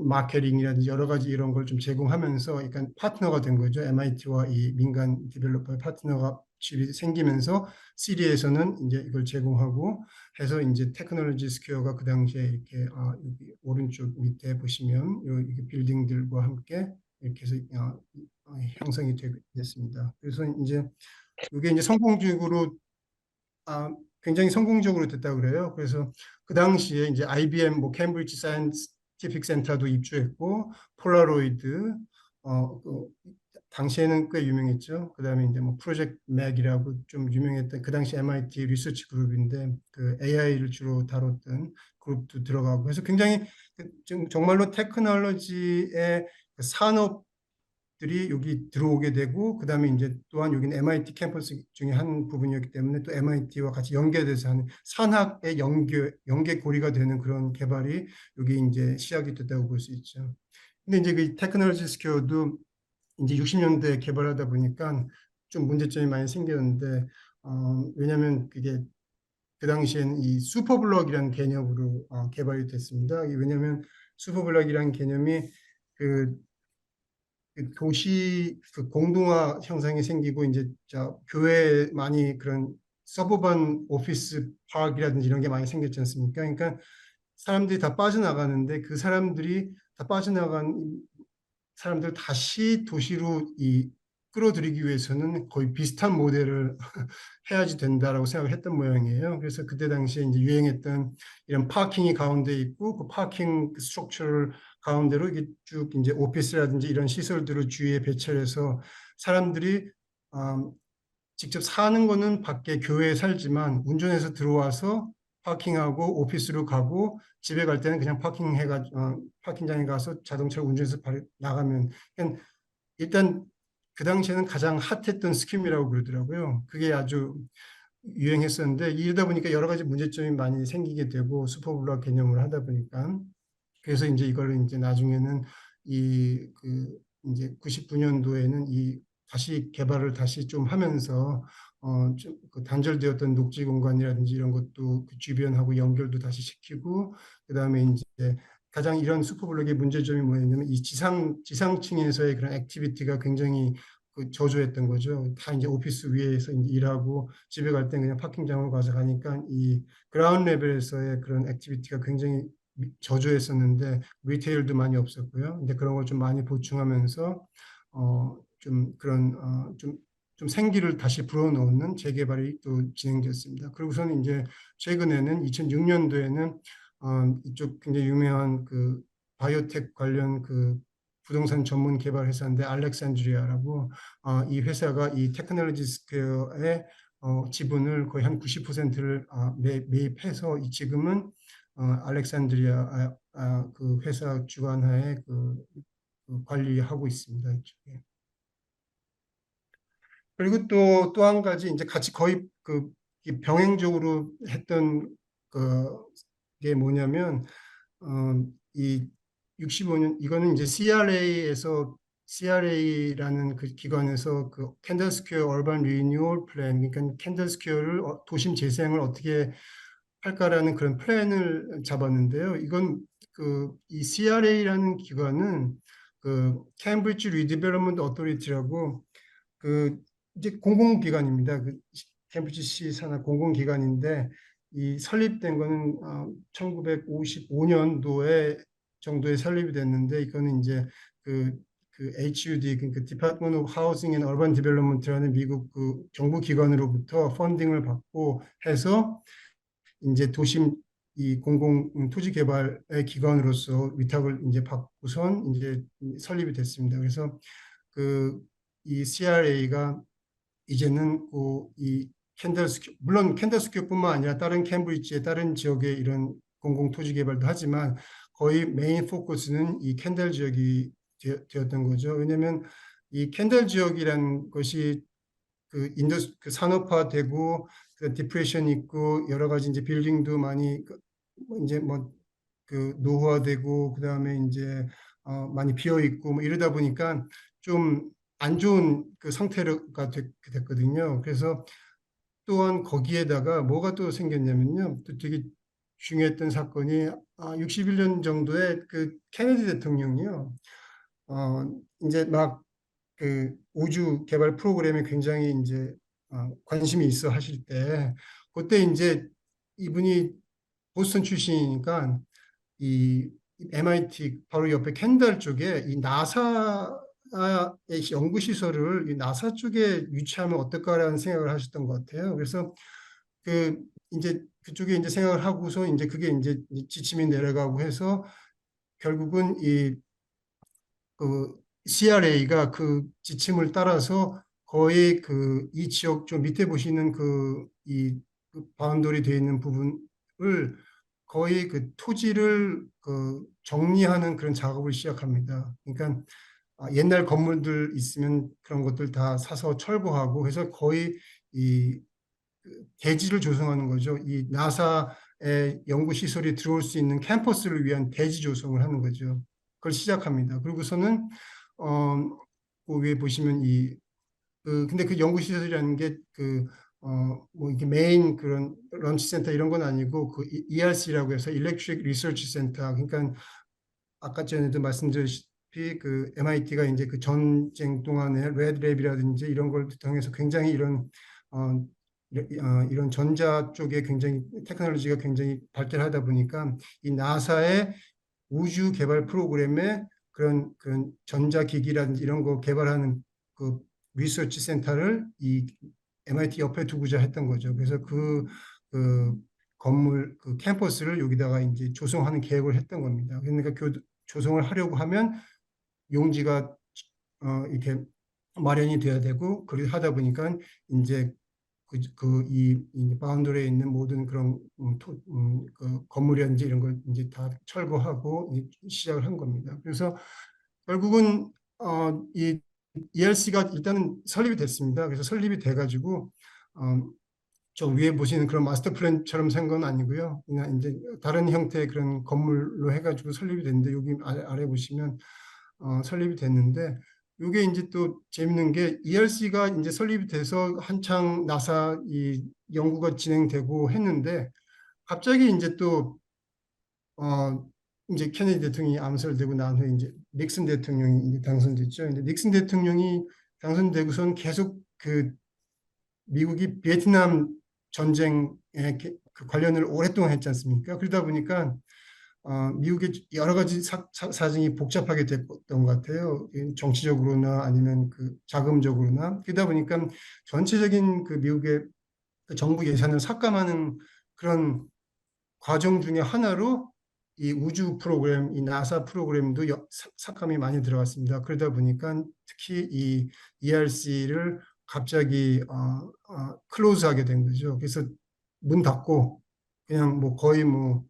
마케팅이라든지 여러 가지 이런 걸 좀 제공하면서 약간 파트너가 된 거죠. MIT와 이 민간 디벨로퍼의 파트너가 칩이 생기면서 시리에서는 이제 이걸 제공하고 해서 이제 테크놀로지 스퀘어가 그 당시에 이렇게 여기 오른쪽 밑에 보시면 이렇게 빌딩들과 함께 이렇게 해서 형성이 됐습니다. 그래서 이제 이게 이제 성공적으로 아, 굉장히 성공적으로 됐다고 그래요. 그래서 그 당시에 이제 IBM, 뭐 캠브리지 사이언티픽 센터도 입주했고, 폴라로이드, 그 당시에는 꽤 유명했죠. 그다음에 이제 뭐 프로젝트 맥이라고 좀 유명했던 그 당시 MIT 리서치 그룹인데 그 AI를 주로 다뤘던 그룹도 들어가고 해서 굉장히 지금 정말로 테크놀로지의 그 산업 들이 여기 들어오게 되고 그다음에 이제 또한 여기는 MIT 캠퍼스 중에 한 부분이었기 때문에 또 MIT와 같이 연계돼서 하는 산학의 연계고리가 되는 그런 개발이 여기 이제 시작이 됐다고 볼 수 있죠. 근데 이제 그 테크놀로지 스퀘어도 이제 60년대에 개발하다 보니까 좀 문제점이 많이 생겼는데 왜냐하면 그게 그 당시에는 이 슈퍼블럭이라는 개념으로 개발이 됐습니다. 왜냐하면 슈퍼블럭이라는 개념이 그 도시 그 공동화 형상이 생기고 이제 교회에 많이 그런 서버반 오피스 파크라든지 이런 게 많이 생겼지 않습니까? 그러니까 사람들이 다 빠져나가는데 그 사람들이 다 빠져나간 사람들 다시 도시로 끌어들이기 위해서는 거의 비슷한 모델을 해야지 된다라고 생각을 했던 모양이에요. 그래서 그때 당시에 이제 유행했던 이런 파킹이 가운데 있고 그 파킹 스트럭처를 가운데로 이게 쭉 이제 오피스라든지 이런 시설들을 주위에 배치해서 사람들이 음, 직접 사는 거는 밖에 교회에 살지만 운전해서 들어와서 파킹하고 오피스로 가고 집에 갈 때는 그냥 파킹장에 가서 자동차를 운전해서 바로 나가면 그러니까 일단 그 당시에는 가장 핫했던 스킴이라고 그러더라고요. 그게 아주 유행했었는데 이러다 보니까 여러 가지 문제점이 많이 생기게 되고 슈퍼블록 개념을 하다 보니까 그래서 이제 이거를 이제 나중에는 그 이제 99년도에는 이 다시 개발을 다시 좀 하면서 좀그 단절되었던 녹지 공간이라든지 이런 것도 그 주변하고 연결도 다시 시키고 그다음에 이제 가장 이런 슈퍼블록의 문제점이 뭐였냐면 이 지상층에서의 그런 액티비티가 굉장히 그 저조했던 거죠. 다 이제 오피스 위에서 이제 일하고 집에 갈 때 그냥 파킹장으로 가서 가니까 이 그라운드 레벨에서의 그런 액티비티가 굉장히 저조했었는데 리테일도 많이 없었고요. 근데 그런 걸 좀 많이 보충하면서 좀 그런 좀 생기를 다시 불어넣는 재개발이 또 진행되었습니다. 그리고서는 이제 최근에는 2006년도에는 이쪽 굉장히 유명한 그 바이오텍 관련 그 부동산 전문 개발 회사인데 알렉산드리아라고 이 회사가 이 테크놀로지 스퀘어의 지분을 거의 한 90%를 매입해서 지금은 알렉산드리아 그 회사 주관하에 그 관리하고 있습니다. 이쪽에. 그리고 또 한 가지 이제 같이 거의 이 병행적으로 했던 그게 뭐냐면 이 65년 이거는 이제 CRA라는 그 기관에서 그 캔들 스퀘어 얼반 리뉴얼 플랜 그러니까 캔들 스퀘어를 도심 재생을 어떻게 할까라는 그런 플랜을 잡았는데요. 이건 이 CRA라는 기관은 그 캠브리지 리디벨롭먼트 어토리티라고 그 이제 공공기관입니다. 그 캠브리지 시 산하 공공기관인데 이 설립된 거는 1955년도에 정도에 설립이 됐는데 이거는 이제 그 HUD 그러니까 Department of Housing and Urban Development라는 미국 그 정부 기관으로부터 펀딩을 받고 해서 이제 도심 이 공공 토지 개발의 기관으로서 위탁을 이제 받고선 이제 설립이 됐습니다. 그래서 그 이 CRA가 이제는 이 캔들스퀘어 물론 캔들스퀘어뿐만 아니라 다른 캠브리지의 다른 지역의 이런 공공 토지 개발도 하지만 거의 메인 포커스는 이 캔들 지역이 되었던 거죠. 왜냐하면 이 캔들 지역이라는 것이 그 산업화되고 그 디프레션 있고 여러 가지 이제 빌딩도 많이 이제 뭐 그 노후화되고 그다음에 이제 많이 비어 있고 뭐 이러다 보니까 좀 안 좋은 그 상태가 됐거든요. 그래서 또한 거기에다가 뭐가 또 생겼냐면요. 또 되게 중요했던 사건이 61년 정도에 그 케네디 대통령이요. 이제 막 그 우주 개발 프로그램이 굉장히 이제 관심이 있어 하실 때 그때 이제 이분이 보스턴 출신이니까 이 MIT 바로 옆에 캔달 쪽에 이 나사의 연구 시설을 이 나사 쪽에 유치하면 어떨까라는 생각을 하셨던 것 같아요. 그래서 그 이제 그쪽에 이제 생각을 하고서 이제 그게 이제 지침이 내려가고 해서 결국은 그 CRA가 그 지침을 따라서 거의 그 이 지역 좀 밑에 보시는 그 바운더리 되어 있는 부분을 거의 그 토지를 그 정리하는 그런 작업을 시작합니다. 그러니까 옛날 건물들 있으면 그런 것들 다 사서 철거하고 해서 거의 이 대지를 조성하는 거죠. 이 나사의 연구 시설이 들어올 수 있는 캠퍼스를 위한 대지 조성을 하는 거죠. 그걸 시작합니다. 그리고서는 그 위에 보시면 근데 그 연구 시설이라는 게 뭐 이게 메인 그런 런치 센터 이런 건 아니고 그 ERC라고 해서 Electric Research Center. 그러니까 아까 전에도 말씀드렸다시피 그 MIT가 이제 그 전쟁 동안에 레드랩이라든지 이런 걸 통해서 굉장히 어, 이런 전자 쪽에 굉장히 테크놀로지가 굉장히 발달하다 보니까 이 나사의 우주 개발 프로그램에 그런 전자기기라든지 이런 거 개발하는 그 리서치 센터를 이 MIT 옆에 두고자 했던 거죠. 그래서 그 건물 그 캠퍼스를 여기다가 이제 조성하는 계획을 했던 겁니다. 그러니까 조성을 하려고 하면 용지가 이렇게 마련이 돼야 되고 그리 하다 보니까 이제 이 바운더리에 있는 모든 그런 그 건물이라든지 이런 걸 이제 다 철거하고 시작을 한 겁니다. 그래서 결국은 이 ERC가 일단은 설립이 됐습니다. 그래서 설립이 돼가지고 어, 저 위에 보시는 그런 마스터 플랜처럼 생 건 아니고요. 그냥 이제 다른 형태의 그런 건물로 해가지고 설립이 됐는데 여기 아래 보시면 설립이 됐는데 이게 이제 또 재밌는 게 ERC가 이제 설립이 돼서 한창 나사 이 연구가 진행되고 했는데 갑자기 이제 또 이제 케네디 대통령이 암살되고 난 후에 이제 닉슨 대통령이 이제 당선됐죠. 근데 닉슨 대통령이 당선되고선 계속 그 미국이 베트남 전쟁에 그 관련을 오랫동안 했지 않습니까? 그러다 보니까 미국의 여러 가지 사정이 복잡하게 됐던 것 같아요. 정치적으로나 아니면 그 자금적으로나. 그러다 보니까 전체적인 그 미국의 그 정부 예산을 삭감하는 그런 과정 중에 하나로 이 우주 프로그램, 이 나사 프로그램도 삭감이 많이 들어갔습니다. 그러다 보니까 특히 이 ERC를 갑자기 클로즈하게 된 거죠. 그래서 문 닫고 그냥 뭐 거의 뭐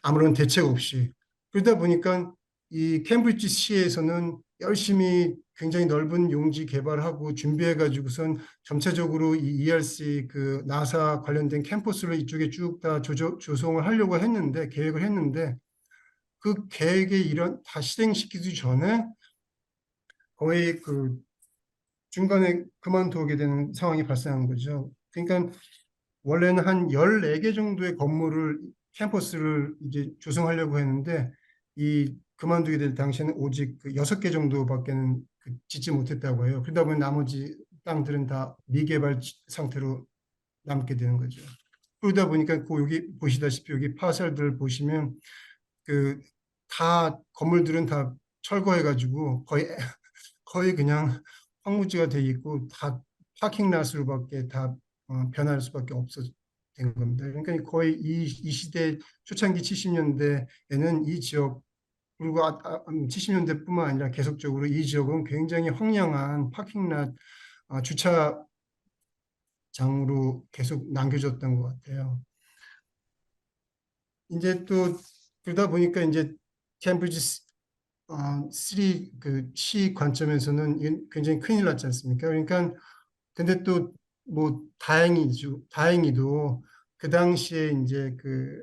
아무런 대책 없이 그러다 보니까 이 캠브리지 시에서는 열심히 굉장히 넓은 용지 개발하고 준비해 가지고선 전체적으로 이 ERC 그 나사 관련된 캠퍼스를 이쪽에 쭉 다 조성을 하려고 했는데 계획을 했는데 그 계획에 이런 다 실행시키기 전에 거의 그 중간에 그만두게 되는 상황이 발생한 거죠. 그러니까 원래는 한 14개 정도의 건물을 캠퍼스를 이제 조성하려고 했는데 이 그만두게 될 당시에는 오직 그 6개 정도밖에는 짓지 못했다고 해요. 그러다 보니 나머지 땅들은 다 미개발 상태로 남게 되는 거죠. 그러다 보니까 그 여기 보시다시피 여기 파셀들 보시면 그 다 건물들은 다 철거해가지고 거의 그냥 황무지가 돼 있고 다 파킹 랏으로밖에 다 변할 수밖에 없어진 겁니다. 그러니까 거의 이 시대 초창기 70년대에는 이 지역 그리고 70년대뿐만 아니라 계속적으로 이 지역은 굉장히 황량한 파킹랏 주차장으로 계속 남겨졌던 것 같아요. 이제 또 그러다 보니까 이제 캠브리지 시리 그시 관점에서는 굉장히 큰일 났지 않습니까? 그러니까 근데 또 뭐 다행히도 그 당시에 이제 그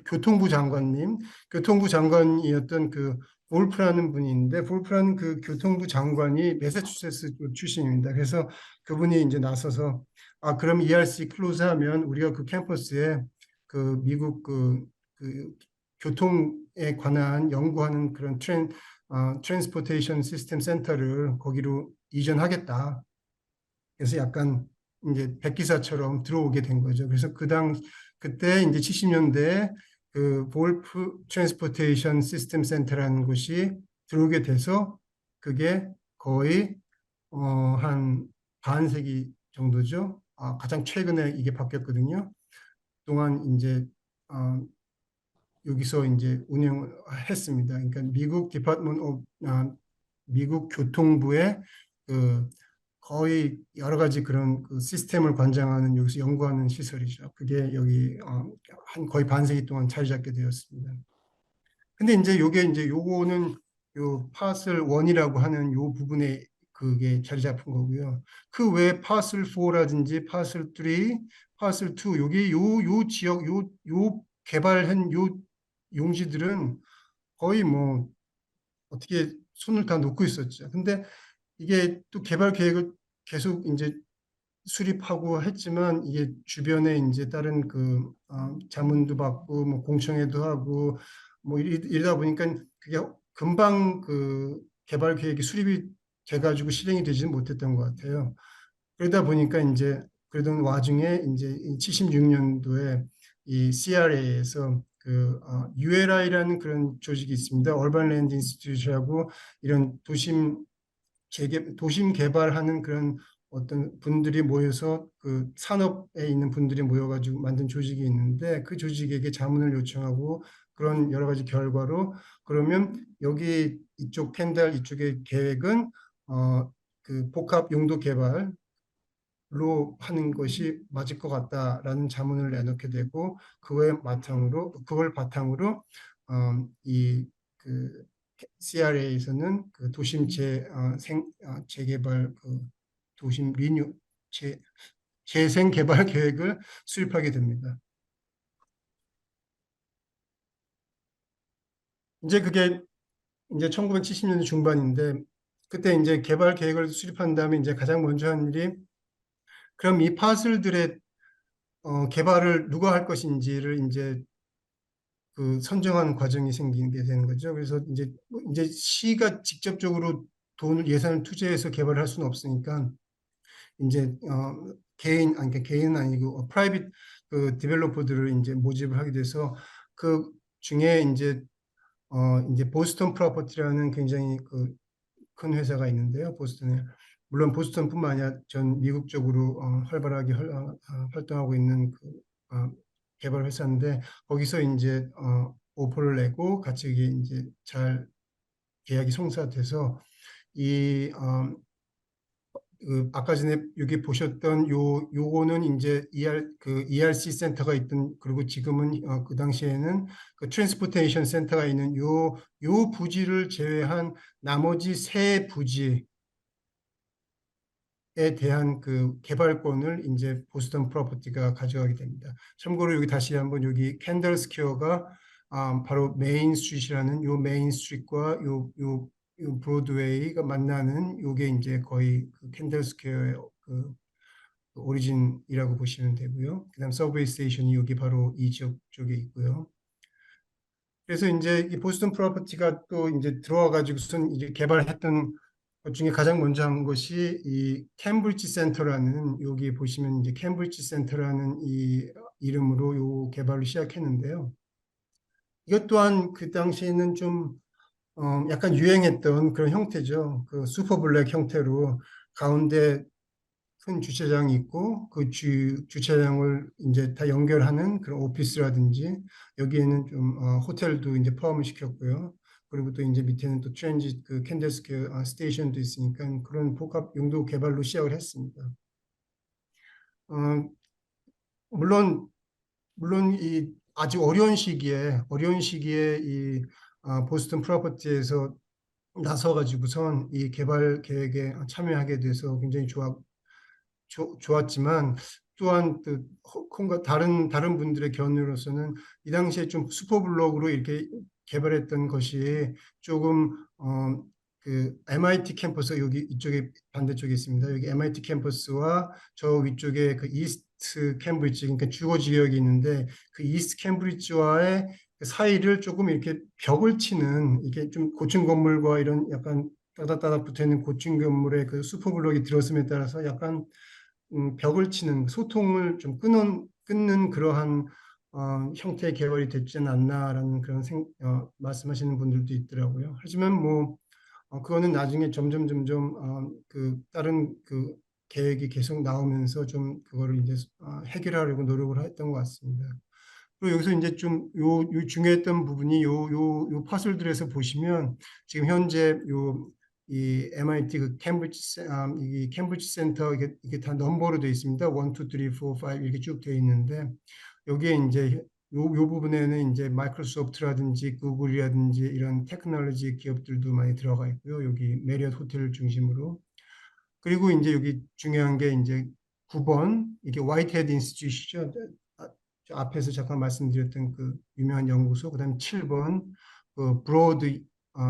교통부 장관님, 교통부 장관이었던 그 볼프라는 분이 있는데 볼프라는 그 교통부 장관이 매사추세츠 출신입니다. 그래서 그분이 이제 나서서 그럼 ERC 클로즈하면 우리가 그 캠퍼스에 그 미국 그 교통에 관한 연구하는 그런 트랜스포테이션 시스템 센터를 거기로 이전하겠다. 그래서 약간 이제 백기사처럼 들어오게 된 거죠. 그래서 그때 이제 70년대에 그 볼프 트랜스포테이션 시스템 센터라는 곳이 들어오게 돼서 그게 거의 한 반세기 정도죠. 가장 최근에 이게 바뀌었거든요. 그동안 이제 어, 여기서 이제 운영을 했습니다. 그러니까 미국 교통부의 그 거의 여러 가지 그런 그 시스템을 관장하는 여기서 연구하는 시설이죠. 그게 여기 한 거의 반세기 동안 자리 잡게 되었습니다. 근데 이제 요게 이제 요거는 요 파슬 1이라고 하는 요 부분에 그게 자리 잡은 거고요. 그 외에 파슬 4라든지 파슬 3, 파슬 2 요게 요 지역 요 개발한 요 용지들은 거의 뭐 어떻게 손을 다 놓고 있었죠. 근데 이게 또 개발 계획을 계속 이제 수립하고 했지만 이게 주변에 이제 다른 그 자문도 받고 뭐 공청회도 하고 뭐 이러다 보니까 그게 금방 그 개발 계획이 수립이 돼가지고 실행이 되지는 못했던 것 같아요. 그러다 보니까 이제 그러던 와중에 이제 76년도에 이 CRA에서 그 ULI라는 그런 조직이 있습니다. Urban Land Institute하고 이런 도심 개발하는 그런 어떤 분들이 모여서 그 산업에 있는 분들이 모여가지고 만든 조직이 있는데 그 조직에게 자문을 요청하고 그런 여러 가지 결과로 그러면 여기 이쪽 캔달 이쪽의 계획은 그 복합 용도 개발로 하는 것이 맞을 것 같다라는 자문을 내놓게 되고 그걸 바탕으로 이그 CRA에서는 그 도심 재개발 그 도심 리뉴 재생 개발 계획을 수립하게 됩니다. 이제 그게 이제 1970년대 중반인데 그때 이제 개발 계획을 수립한 다음에 이제 가장 먼저 한 일이 그럼 이 파슬들의 개발을 누가 할 것인지를 이제 그 선정하는 과정이 생기게 되는 거죠. 그래서 이제 시가 직접적으로 예산을 투자해서 개발할 수는 없으니까 이제 그러니까 개인은 아니고 프라이빗 그 디벨로퍼들을 이제 모집을 하게 돼서 그 중에 이제 보스턴 프로퍼티라는 굉장히 그 큰 회사가 있는데요. 보스턴에 물론 보스턴뿐만 아니라 전 미국적으로 활발하게 활동하고 있는 그 개발 회사인데 거기서 이제 오퍼를 내고 같이 이게 이제 잘 계약이 성사돼서 이 그 아까 전에 여기 보셨던 요거는 이제 ERC 센터가 있던 그리고 지금은 그 당시에는 그 트랜스포테이션 센터가 있는 요 부지를 제외한 나머지 세 부지에 대한 그 개발권을 이제 보스턴 프로퍼티가 가져가게 됩니다. 참고로 여기 다시 한번 여기 캔들 스퀘어가 바로 메인 스트리트라는 요 메인 스트리트과 요 브로드웨이가 만나는 요게 이제 거의 그 캔들 스퀘어의 그 오리진이라고 보시면 되고요. 그다음 서브웨이 스테이션이 여기 바로 이 지역 쪽에 있고요. 그래서 이제 이 보스턴 프로퍼티가 또 이제 들어와 가지고선 이제 개발했던 것 중에 가장 먼저 한 것이 이 캠브리지 센터라는 여기 보시면 이제 캠브리지 센터라는 이 이름으로 요 개발을 시작했는데요. 이것 또한 그 당시에는 좀 약간 유행했던 그런 형태죠. 그 슈퍼블랙 형태로 가운데 큰 주차장이 있고 그 주차장을 이제 다 연결하는 그런 오피스라든지 여기에는 좀 호텔도 이제 포함을 시켰고요. 그리고 또 이제 밑에는 또 트랜짓 그 캔들스퀘어 스테이션도 있으니까 그런 복합 용도 개발로 시작을 했습니다. 어, 물론 이 아주 어려운 시기에 이 보스턴 프로퍼티에서 나서가지고선 이 개발 계획에 참여하게 돼서 굉장히 좋았지만 또한 그 다른 분들의 견해로서는 이 당시에 좀 슈퍼블록으로 이렇게 개발했던 것이 조금 그 MIT 캠퍼스 여기 이쪽에 반대쪽에 있습니다. 여기 MIT 캠퍼스와 저 위쪽에 그 이스트 캠브리지 그러니까 주거 지역이 있는데 그 이스트 캠브리지와의 그 사이를 조금 이렇게 벽을 치는 이게 좀 고층 건물과 이런 약간 따닥따닥 붙어 있는 고층 건물의 그 슈퍼블록이 들어섬에 따라서 약간 벽을 치는 소통을 좀 끊는 그러한 형태의 개발이 됐지 않나라는 그런 말씀하시는 분들도 있더라고요. 하지만 뭐 그거는 나중에 점점 그 다른 그 계획이 계속 나오면서 좀 그거를 이제 해결하려고 노력을 했던 것 같습니다. 그리고 여기서 이제 좀 요 중요했던 부분이 요 퍼즐들에서 보시면 지금 현재 요 이 MIT 그 이 캠브리지 센터 이게 다 넘버로 되어 있습니다. 1, 2, 3, 4, 5 이렇게 쭉 되어 있는데 여기에 이제 요 부분에는 이제 마이크로소프트라든지 구글이라든지 이런 테크놀로지 기업들도 많이 들어가 있고요. 여기 메리엇 호텔을 중심으로. 그리고 이제 여기 중요한 게 이제 9번 이게 화이트헤드 인스티튜트죠. 저 앞에서 잠깐 말씀드렸던 그 유명한 연구소. 그다음에 7번 그 브로드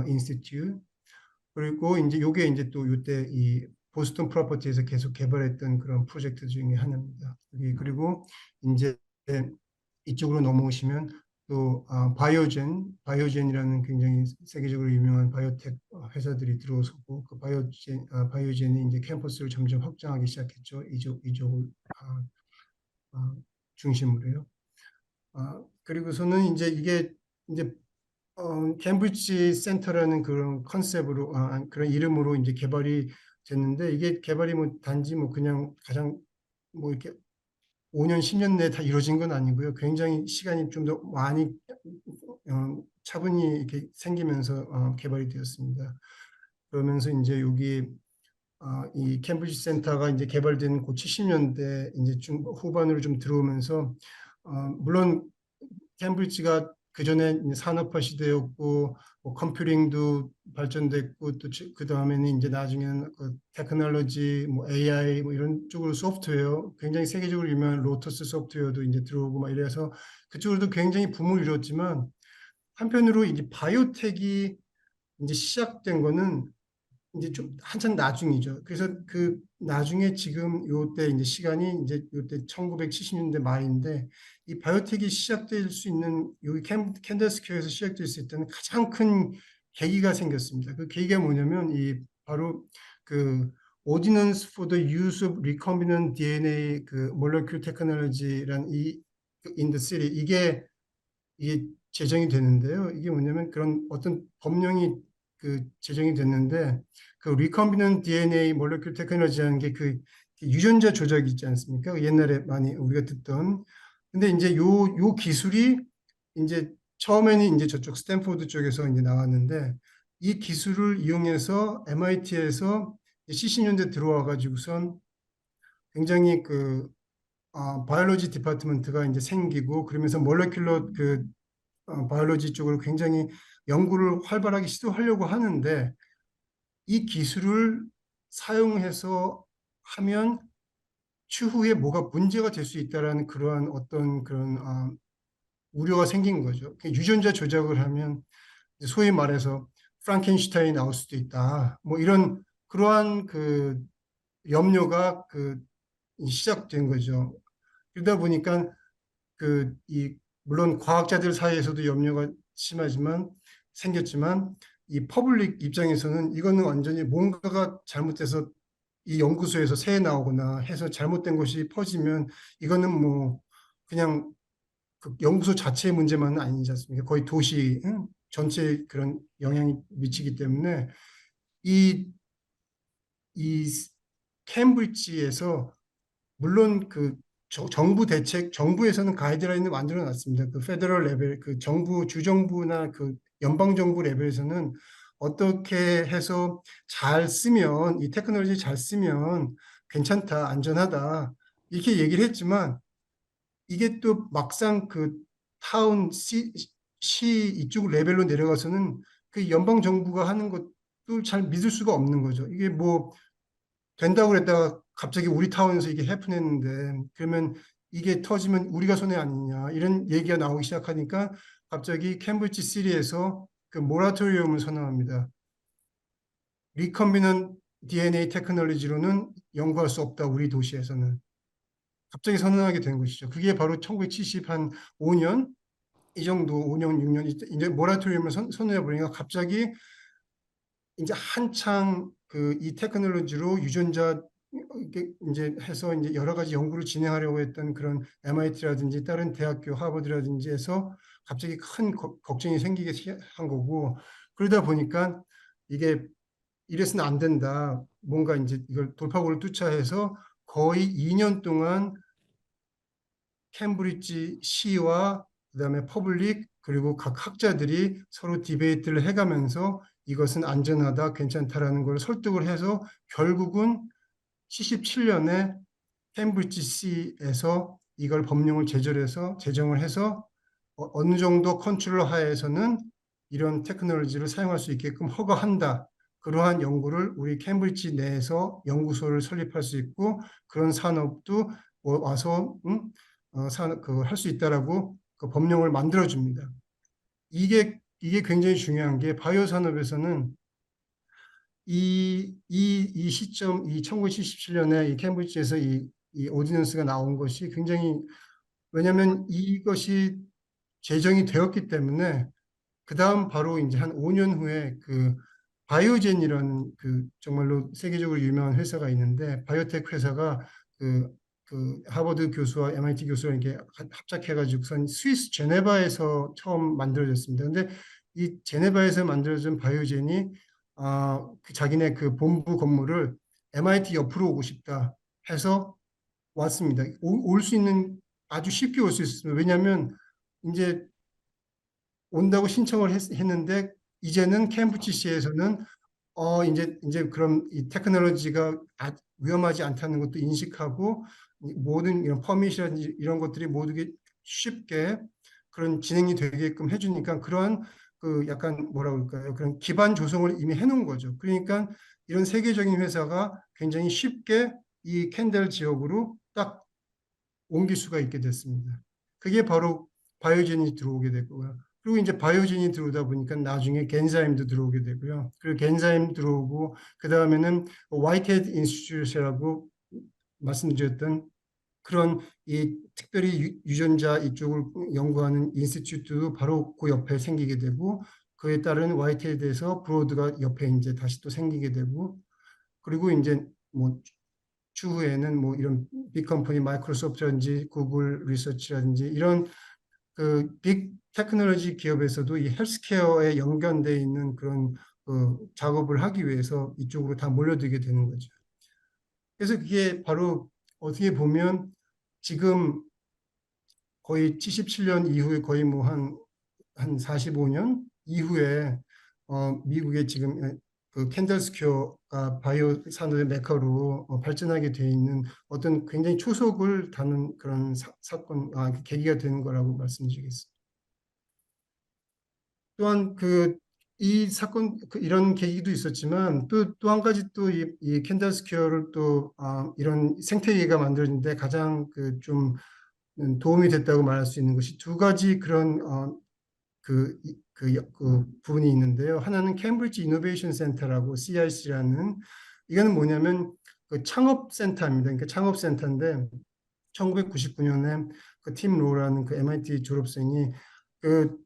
인스티튜트. 그리고 이제 요게 이제 또 요때 이 보스턴 프로퍼티에서 계속 개발했던 그런 프로젝트 중에 하나입니다. 여기 그리고 이제 이쪽으로 넘어오시면 또 바이오젠이라는 굉장히 세계적으로 유명한 바이오텍 회사들이 들어서고 그 바이오젠이 이제 캠퍼스를 점점 확장하기 시작했죠. 이쪽을 아, 아, 중심으로요. 그리고서는 이제 이게 이제 캠브리지 센터라는 그런 컨셉으로 그런 이름으로 이제 개발이 됐는데 이게 개발이 뭐 단지 뭐 그냥 가장 뭐 이렇게 5년, 10년 내에 다 이루어진 건 아니고요. 굉장히 시간이 좀 더 많이 차분히 이렇게 생기면서 개발이 되었습니다. 그러면서 이제 여기 이 캠브리지 센터가 이제 개발된 그 70년대 이제 중 후반으로 좀 들어오면서 물론 캠브리지가 그전에 산업화 시대였고 뭐 컴퓨팅도 발전됐고 또 그 다음에는 이제 나중에는 그 테크놀로지 뭐 AI 뭐 이런 쪽으로 소프트웨어 굉장히 세계적으로 유명한 로터스 소프트웨어도 이제 들어오고 막 이래서 그쪽으로도 굉장히 붐을 이뤘지만 한편으로 이제 바이오텍이 이제 시작된 거는 이제 좀 한참 나중이죠. 그래서 그 나중에 지금 요때 이제 시간이 이제 요때 1970년대 말인데 이 바이오텍이 시작될 수 있는 여기 캔더스퀘어에서 시작될 수 있다는 가장 큰 계기가 생겼습니다. 그 계기가 뭐냐면 이 바로 그 Ordinance for the Use of Recombinant DNA 그 Molecular Technology란 이 in the city 이게 제정이 되는데요. 이게 뭐냐면 그런 어떤 법령이 그 제정이 됐는데 그 리컴비넌트 DNA 몰레큘 테크놀로지라는 게 그 유전자 조작이 있지 않습니까? 그 옛날에 많이 우리가 듣던. 근데 이제 요 기술이 이제 처음에는 이제 저쪽 스탠포드 쪽에서 이제 나왔는데 이 기술을 이용해서 MIT에서 70년대 들어와 가지고선 굉장히 그 바이올로지 디파트먼트가 이제 생기고 그러면서 몰레큘러 그 바이올로지 쪽으로 굉장히 연구를 활발하게 시도하려고 하는데 이 기술을 사용해서 하면 추후에 뭐가 문제가 될 수 있다라는 그러한 어떤 그런 우려가 생긴 거죠. 그 유전자 조작을 하면 소위 말해서 프랑켄슈타인이 나올 수도 있다. 뭐 이런 그러한 그 염려가 그 시작된 거죠. 그러다 보니까 그 이 물론 과학자들 사이에서도 염려가 심하지만 생겼지만 이 퍼블릭 입장에서는 이거는 완전히 뭔가가 잘못돼서 이 연구소에서 새 나오거나 해서 잘못된 것이 퍼지면 이거는 뭐 그냥 그 연구소 자체의 문제만은 아니지 않습니까? 거의 도시 전체에 그런 영향이 미치기 때문에 이, 이 캠브리지에서 물론 그 정부 대책, 정부에서는 가이드라인을 만들어 놨습니다. 그 페더럴 레벨, 그 정부, 주정부나 그 연방정부 레벨에서는 어떻게 해서 잘 쓰면, 이 테크놀로지 잘 쓰면 괜찮다, 안전하다, 이렇게 얘기를 했지만 이게 또 막상 그 타운, 시 이쪽 레벨로 내려가서는 그 연방정부가 하는 것도 잘 믿을 수가 없는 거죠. 이게 뭐 된다고 그랬다가 갑자기 우리 타운에서 이게 해픈했는데 그러면 이게 터지면 우리가 손해 아니냐 이런 얘기가 나오기 시작하니까 갑자기 캠브리지 시리에서 그 모라토리움을 선언합니다. 리컴비넌 DNA 테크놀로지로는 연구할 수 없다 우리 도시에서는 갑자기 선언하게 된 것이죠. 그게 바로 1975년 이 정도 5년, 6년 이제 모라토리움을 선언해 버리니까 갑자기 이제 한창 그 이 테크놀로지로 유전자 이게 이제 해서 이제 여러 가지 연구를 진행하려고 했던 그런 MIT라든지 다른 대학교 하버드라든지 해서 갑자기 큰 걱정이 생기게 한 거고, 그러다 보니까 이게 이래서는 안 된다. 뭔가 이제 이걸 돌파구를 뚜차해서 거의 2년 동안 캠브리지 시와 그다음에 퍼블릭 그리고 각 학자들이 서로 디베이트를 해가면서 이것은 안전하다, 괜찮다라는 걸 설득을 해서 결국은 77년에 캠브리지 시에서 이걸 법령을 제정을 해서 어느 정도 컨트롤 하에서는 이런 테크놀로지를 사용할 수 있게끔 허가한다. 그러한 연구를 우리 캠브리지 내에서 연구소를 설립할 수 있고 그런 산업도 와서 그할 수 있다라고 그 법령을 만들어 줍니다. 이게 굉장히 중요한 게 바이오 산업에서는 이 시점, 이 1977년에 이 캠브리지에서 이 오디넌스가 나온 것이 굉장히, 왜냐하면 이것이 제정이 되었기 때문에 그 다음 바로 이제 한 5년 후에 그 바이오젠이라는 그 정말로 세계적으로 유명한 회사가 있는데, 바이오텍 회사가 그, 그 하버드 교수와 MIT 교수가 이렇게 합작해가지고선 스위스 제네바에서 처음 만들어졌습니다. 근데 이 제네바에서 만들어진 바이오젠이 그 자기네 그 본부 건물을 MIT 옆으로 오고 싶다 해서 왔습니다. 올 수 있는, 아주 쉽게 올 수 있습니다. 왜냐하면 이제 온다고 신청을 했는데 이제는 캠브리지시에서는 이제 그럼 이 테크놀로지가 위험하지 않다는 것도 인식하고 모든 이런 퍼밋이라든지 이런 것들이 모두 쉽게 그런 진행이 되게끔 해주니까 그러한 그 약간 뭐라 그럴까요? 그런 기반 조성을 이미 해놓은 거죠. 그러니까 이런 세계적인 회사가 굉장히 쉽게 이 캔델 지역으로 딱 옮길 수가 있게 됐습니다. 그게 바로 바이오젠이 들어오게 되고요. 그리고 이제 바이오젠이 들어오다 보니까 나중에 겐자임도 들어오게 되고요. 그리고 겐자임 들어오고 그 다음에는 화이트헤드 인스티튜트라고 말씀드렸던 그런 이 특별히 유전자 이쪽을 연구하는 인스티튜트도 바로 그 옆에 생기게 되고, 그에 따른 화이트헤드에서 브로드가 옆에 이제 다시 또 생기게 되고, 그리고 이제 뭐 추후에는 뭐 이런 빅 컴퍼니 마이크로소프트라든지 구글 리서치라든지 이런 그 빅 테크놀로지 기업에서도 이 헬스케어에 연관돼 있는 그런 그 작업을 하기 위해서 이쪽으로 다 몰려들게 되는 거죠. 그래서 그게 바로 어떻게 보면 지금 거의 77년 이후에 거의 뭐 한 45년 이후에 미국의 지금 그 캔들스퀘어가 바이오 산업의 메카로 발전하게 돼 있는 어떤 굉장히 초석을 다는 그런 사건, 계기가 되는 거라고 말씀드리겠습니다. 또한 그 이 사건 이런 계기도 있었지만 또 한 가지 또 이 캔들스퀘어를 또 이런 생태계가 만들어진데 가장 그 좀 도움이 됐다고 말할 수 있는 것이 두 가지 그런 그 부분이 있는데요. 하나는 캠브리지 이노베이션 센터라고 CIC라는, 이거는 뭐냐면 그 창업센터입니다. 그러니까 창업센터인데 1999년에 그 팀 로라는 그 MIT 졸업생이 그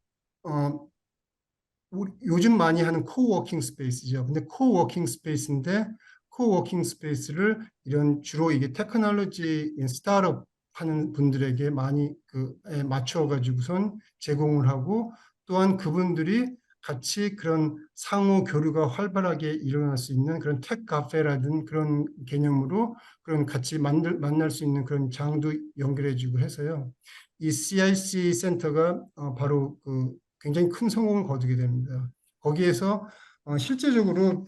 요즘 많이 하는 코워킹 스페이스죠. 근데 코워킹 스페이스인데 코워킹 스페이스를 이런 주로 이게 테크놀로지 스타트업 하는 분들에게 많이 그에 맞춰 가지고선 제공을 하고, 또한 그분들이 같이 그런 상호 교류가 활발하게 일어날 수 있는 그런 테크 카페라든 그런 개념으로 그런 같이 만날 수 있는 그런 장도 연결해 주고 해서요. 이 CIC 센터가 바로 그 굉장히 큰 성공을 거두게 됩니다. 거기에서 실제적으로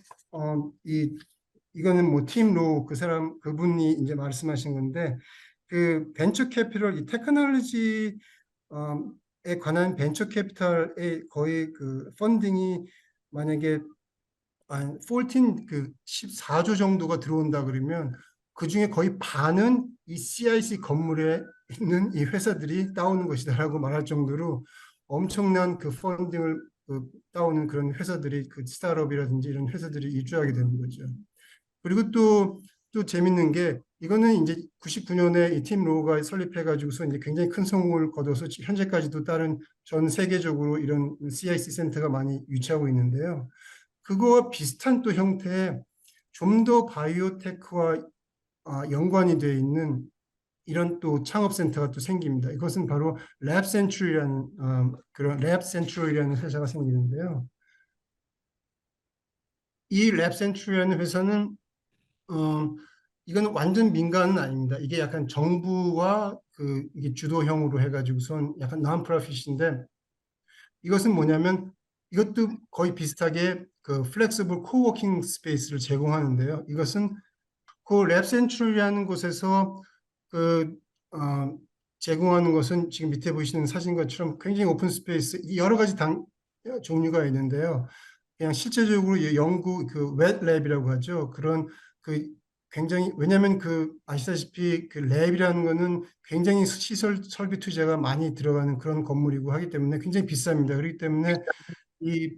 이거는 뭐 팀 로 그 사람 그분이 이제 말씀하신 건데, 그 벤처 캐피털 이 테크놀로지에 관한 벤처 캐피털의 거의 그 펀딩이 만약에 한 14, 그 14조 정도가 들어온다 그러면 그 중에 거의 반은 이 CIC 건물에 있는 이 회사들이 따오는 것이다라고 말할 정도로 엄청난 그 펀딩을 따오는 그런 회사들이 그 스타트업이라든지 이런 회사들이 입주하게 되는 거죠. 그리고 또 또 재밌는 게 이거는 이제 99년에 이 팀 로우가 설립해가지고서 이제 굉장히 큰 성공을 거둬서 현재까지도 다른 전 세계적으로 이런 CIC 센터가 많이 유치하고 있는데요. 그거와 비슷한 또 형태의 좀 더 바이오테크와 연관이 되어 있는 이런 또 창업센터가 또 생깁니다. 이것은 바로 그런 랩센츄럴이라는 회사가 생기는데요. 이 랩센츄럴이라는 회사는 어, 이건 완전 민간은 아닙니다. 이게 약간 정부와 이게 주도형으로 해가지고선 약간 non-profit인데 이것은 뭐냐면 이것도 거의 비슷하게 그 플렉서블 코워킹 스페이스를 제공하는데요. 이것은 그 랩센츄럴이라는 곳에서 그 어, 제공하는 것은 지금 밑에 보시는 사진 것처럼 굉장히 오픈 스페이스 여러 가지 종류가 있는데요. 그냥 실제적으로 이 연구 그 웹랩이라고 하죠. 그런 그 굉장히 왜냐하면 아시다시피 그 랩이라는 거는 굉장히 시설 설비 투자가 많이 들어가는 그런 건물이고 하기 때문에 굉장히 비쌉니다. 그렇기 때문에 이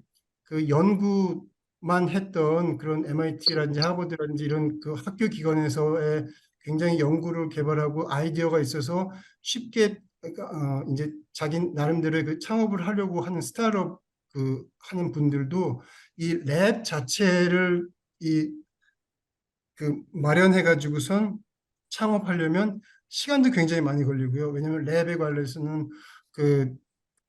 연구만 했던 그런 MIT라든지 하버드라든지 이런 그 학교 기관에서의 굉장히 연구를 개발하고 아이디어가 있어서 쉽게 이제 자기 나름대로의 그 창업을 하려고 하는 스타트업 하는 분들도 이 랩 자체를 이 마련해 가지고선 창업하려면 시간도 굉장히 많이 걸리고요. 왜냐하면 랩에 관해서는 그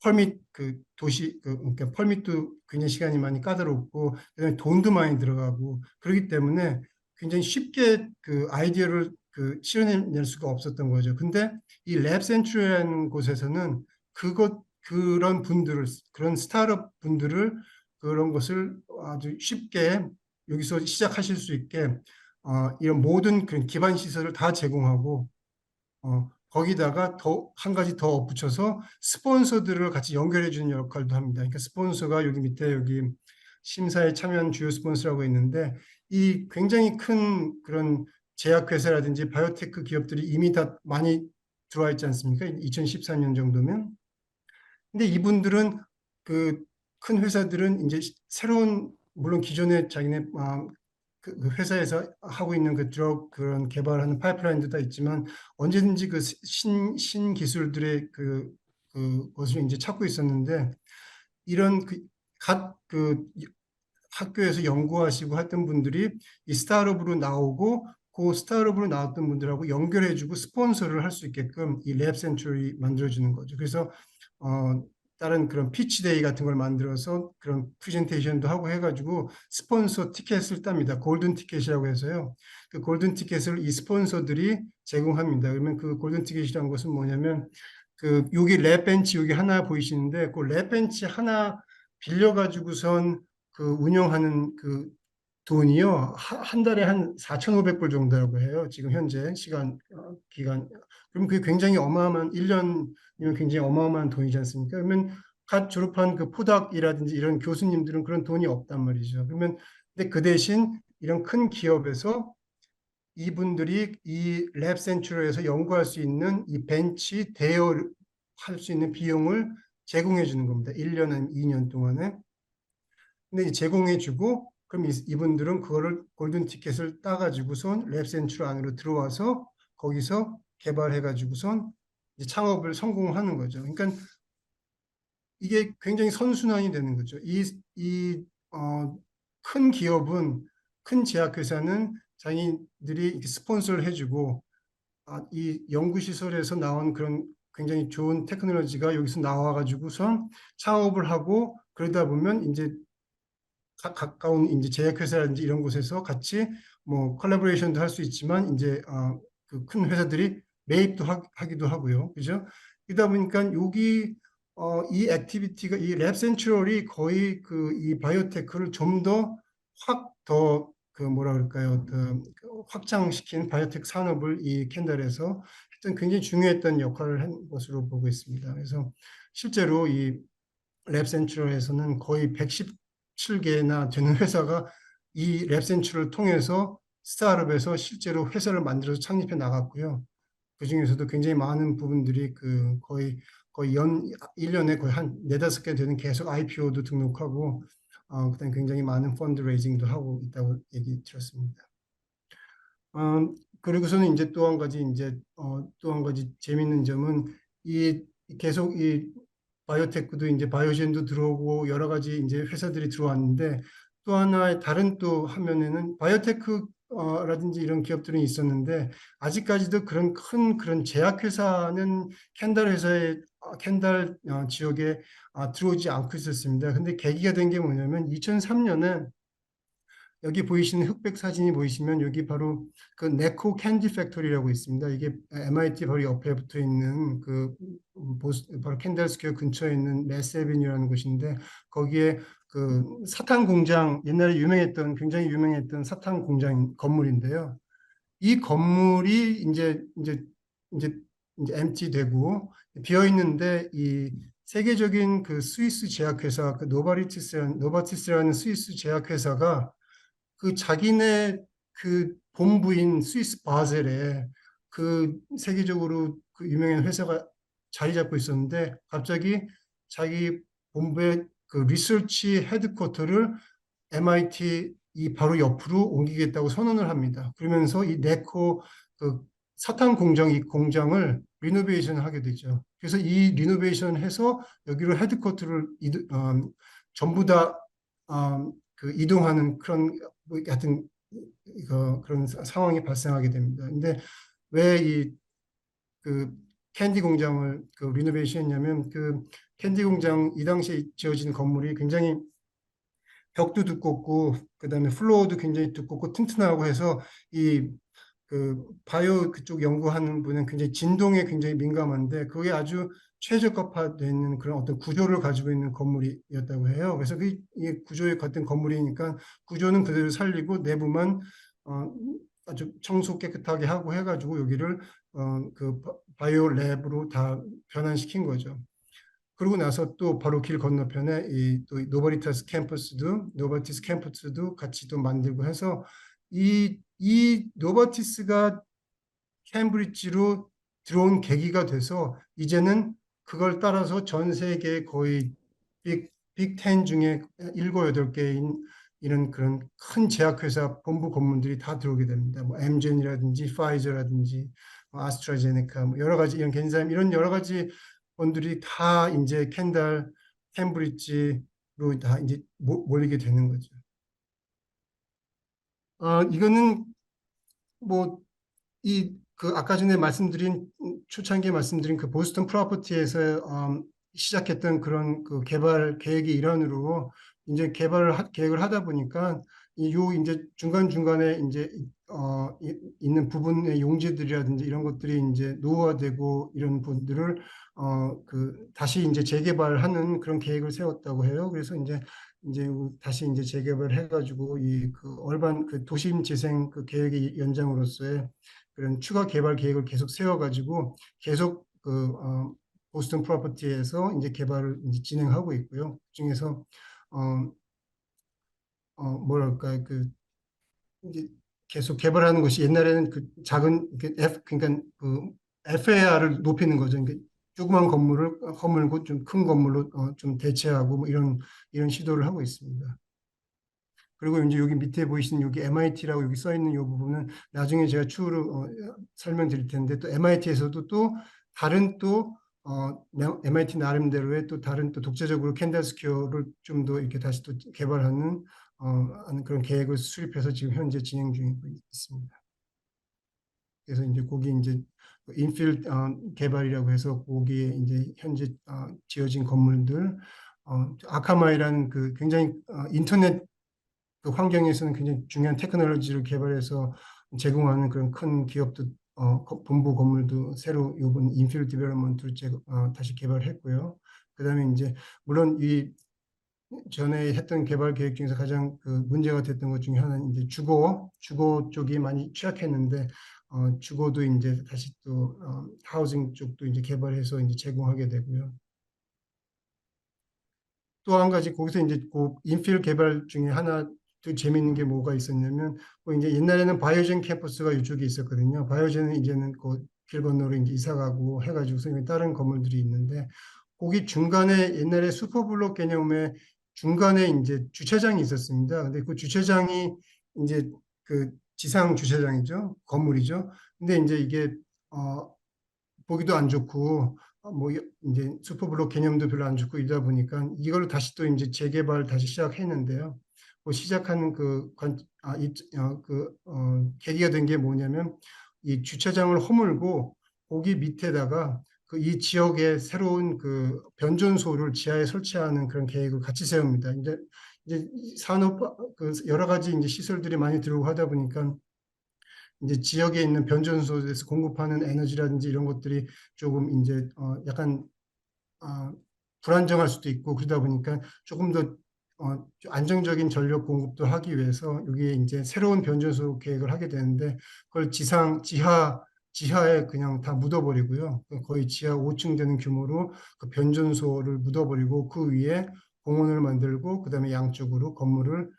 펄밋 그러니까 펄밋도 굉장히 시간이 많이 까다롭고 그다음에 돈도 많이 들어가고 그렇기 때문에 굉장히 쉽게 그 아이디어를 실현해낼 수가 없었던 거죠. 근데 이 랩센츄라는 곳에서는 그런 분들을 그런 스타트업 분들을 그런 것을 아주 쉽게 여기서 시작하실 수 있게 이런 모든 그런 기반 시설을 다 제공하고 거기다가 한 가지 더 덧붙여서 스폰서들을 같이 연결해 주는 역할도 합니다. 그러니까 스폰서가 여기 밑에 여기 심사에 참여한 주요 스폰서라고 있는데 이 굉장히 큰 그런 제약회사라든지 바이오테크 기업들이 이미 다 많이 들어와 있지 않습니까? 2014년 정도면. 근데 이분들은 그 큰 회사들은 이제 새로운 물론 기존에 자기네 그 회사에서 하고 있는 그 드럭 그런 개발하는 파이프라인도 다 있지만 언제든지 신기술들의 것을 이제 찾고 있었는데 이런 학교에서 연구하시고 했던 분들이 이 스타트업으로 나오고 그 스타트업으로 나왔던 분들하고 연결해주고 스폰서를 할 수 있게끔 이 랩 센츄리 만들어주는 거죠. 그래서 어, 다른 그런 피치데이 같은 걸 만들어서 그런 프레젠테이션도 하고 해가지고 스폰서 티켓을 땁니다. 골든 티켓이라고 해서요. 그 골든 티켓을 이 스폰서들이 제공합니다. 그러면 그 골든 티켓이라는 것은 뭐냐면 여기 랩 벤치 여기 하나 보이시는데 그 랩 벤치 하나 빌려가지고선 운영하는 돈이요. 한 달에 한 4,500불 정도라고 해요. 지금 현재 기간. 그럼 그게 굉장히 어마어마한, 1년이면 굉장히 어마어마한 돈이지 않습니까? 그러면 갓 졸업한 그 포닥이라든지 이런 교수님들은 그런 돈이 없단 말이죠. 근데 그 대신 이런 큰 기업에서 이분들이 이 랩 센츄럴에서 연구할 수 있는 이 벤치 대여할 수 있는 비용을 제공해 주는 겁니다. 1년, 2년 동안에. 근데 제공해 주고 그럼 이분들은 그거를 골든 티켓을 따가지고선 랩센츄럴 안으로 들어와서 거기서 개발해 가지고선 이제 창업을 성공하는 거죠. 그러니까 이게 굉장히 선순환이 되는 거죠. 큰 기업은 큰 제약회사는 자기들이 이렇게 스폰서를 해주고 이 연구시설에서 나온 그런 굉장히 좋은 테크놀로지가 여기서 나와가지고선 창업을 하고 그러다 보면 이제 가까운 이제 제약회사라든지 이런 곳에서 같이 뭐 컬래버레이션도 할 수 있지만 이제 그 큰 회사들이 매입도 하기도 하고요. 그죠? 그러다 보니까 이 액티비티가 이 랩 센츄럴이 거의 이 바이오테크를 좀 더 뭐라 그럴까요? 확장시킨 바이오테크 산업을 이 캔달에서 했던 굉장히 중요했던 역할을 한 것으로 보고 있습니다. 그래서 실제로 이 랩센츄럴에서는 거의 117개나 되는 회사가 이 랩센츄럴을 통해서 스타트업에서 실제로 회사를 만들어서 창립해 나갔고요. 그 중에서도 굉장히 많은 부분들이 거의 1년에 거의 한 네다섯 개 되는 계속 IPO도 등록하고 그다음에 굉장히 많은 펀드 레이징도 하고 있다고 얘기 들었습니다. 그리고서는 이제 또 한 가지 또 한 가지 재밌는 점은 이 계속 이 바이오테크도 이제 바이오젠도 들어오고 여러 가지 이제 회사들이 들어왔는데 또 하나의 다른 또 화면에는 바이오테크라든지 이런 기업들은 있었는데 아직까지도 그런 제약회사는 켄달 지역에 들어오지 않고 있었습니다. 근데 계기가 된 게 뭐냐면 2003년에 여기 보이시는 흑백 사진이 보이시면 여기 바로 그 네코 캔디 팩토리라고 있습니다. 이게 MIT 바로 옆에 붙어 있는 바로 캔들 스퀘어 근처에 있는 메세빈이라는 곳인데 거기에 그 사탕 공장 옛날에 굉장히 유명했던 사탕 공장 건물인데요. 이 건물이 이제 MT 되고 비어 있는데 이 세계적인 그 스위스 제약회사 그 노바티스라는 스위스 제약회사가 그 자기네 그 본부인 스위스 바젤에 그 세계적으로 그 유명한 회사가 자리 잡고 있었는데 갑자기 자기 본부의 그 리서치 헤드쿼터를 MIT 이 바로 옆으로 옮기겠다고 선언을 합니다. 그러면서 이 네코 그 사탕 공장 이 공장을 리노베이션을 하게 되죠. 그래서 이 리노베이션 해서 여기로 헤드쿼터를 전부 다 그 이동하는 그런 뭐 하여튼 그런 상황이 발생하게 됩니다. 근데 왜 이 그 캔디 공장을 그 리노베이션 했냐면 그 캔디 공장 이 당시에 지어진 건물이 굉장히 벽도 두껍고 그다음에 플로어도 굉장히 두껍고 튼튼하고 해서 이 그 바이오 그쪽 연구하는 분은 굉장히 진동에 굉장히 민감한데 그게 아주 최적화되는 그런 어떤 구조를 가지고 있는 건물이었다고 해요. 그래서 이 구조에 같은 건물이니까 구조는 그대로 살리고 내부만 어, 아주 청소 깨끗하게 하고 해가지고 여기를 그 바이오 랩으로 다 변환시킨 거죠. 그러고 나서 또 바로 길 건너편에 또 노바티스 캠퍼스도 같이 또 만들고 해서 이 노바티스가 캠브리지로 들어온 계기가 돼서 이제는 그걸 따라서 전 세계 거의 빅10 중에 7, 8개인 이런 그런 큰 제약회사 본부 건물들이 다 들어오게 됩니다. 뭐 엠젠이라든지 파이저라든지 아스트라제네카 뭐 여러 가지 이런 겐자임 이런 여러 가지 본들이 다 이제 캠브리지로 다 이제 몰리게 되는 거죠. 이거는 뭐 그 아까 전에 초창기에 말씀드린 그 보스턴 프로퍼티에서 시작했던 그런 그 개발 계획의 일환으로 이제 계획을 하다 보니까 이제 중간중간에 이제 있는 부분의 용지들이라든지 이런 것들이 이제 노후화되고 이런 분들을 그 다시 이제 재개발하는 그런 계획을 세웠다고 해요. 그래서 이제 다시 이제 재개발을 해가지고 이 그 얼반 그 도심 재생 그 계획의 연장으로서의 그런 추가 개발 계획을 계속 세워가지고 계속 보스턴 프로퍼티에서 이제 개발을 이제 진행하고 있고요. 그중에서 어, 뭐랄까 그 이제 계속 개발하는 것이 옛날에는 그 작은 그러니까 그 FAR을 높이는 거죠. 그러니까 조그만 건물을 허물고 좀 큰 건물로 좀 대체하고 뭐 이런 시도를 하고 있습니다. 그리고 이제 여기 밑에 보이시는 여기 MIT라고 여기 써 있는 이 부분은 나중에 제가 추후로 설명드릴 텐데 또 MIT에서도 또 다른 또 MIT 나름대로의 또 다른 또 독자적으로 캔들 스퀘어를 좀 더 이렇게 다시 또 개발하는 하는 그런 계획을 수립해서 지금 현재 진행 중이고 있습니다. 그래서 이제 거기 이제 인필 개발이라고 해서 거기에 이제 현재 지어진 건물들 아카마이라는 그 굉장히 인터넷 그 환경에서는 굉장히 중요한 테크놀로지를 개발해서 제공하는 그런 큰 기업도 본부 건물도 새로 이번 인필 디벨롭먼트로 다시 개발했고요. 그다음에 이제 물론 이 전에 했던 개발 계획 중에서 가장 그 문제가 됐던 것 중에 하나는 이제 주거 쪽이 많이 취약했는데 주거도 이제 다시 또 하우징 쪽도 이제 개발해서 이제 제공하게 되고요. 또 한 가지 거기서 이제 그 인필 개발 중에 하나 또 재미있는 게 뭐가 있었냐면 그 이제 옛날에는 바이오젠 캠퍼스가 이쪽에 있었거든요. 바이오젠은 이제는 그 길 건너로 이제 이사 가고 해가지고서 다른 건물들이 있는데 거기 중간에 옛날에 슈퍼블록 개념의 중간에 이제 주차장이 있었습니다. 근데 그 주차장이 이제 그 지상 주차장이죠. 건물이죠. 근데 이제 이게 어, 보기도 안 좋고 뭐 이제 슈퍼블록 개념도 별로 안 좋고 이러다 보니까 이걸 다시 또 이제 재개발 다시 시작했는데요. 그 시작하는 계기가 된 게 뭐냐면 이 주차장을 허물고 거기 밑에다가 그 이 지역에 새로운 그 변전소를 지하에 설치하는 그런 계획을 같이 세웁니다. 이제 산업 그 여러 가지 이제 시설들이 많이 들어오고 하다 보니까 이제 지역에 있는 변전소에서 공급하는 에너지라든지 이런 것들이 조금 이제 약간 어, 불안정할 수도 있고 그러다 보니까 조금 더 좀 안정적인 전력 공급도 하기 위해서 여기에 이제 새로운 변전소 계획을 하게 되는데 그걸 지하에 그냥 다 묻어버리고요. 거의 지하 5층 되는 규모로 그 변전소를 묻어버리고 그 위에 공원을 만들고 그다음에 양쪽으로 건물을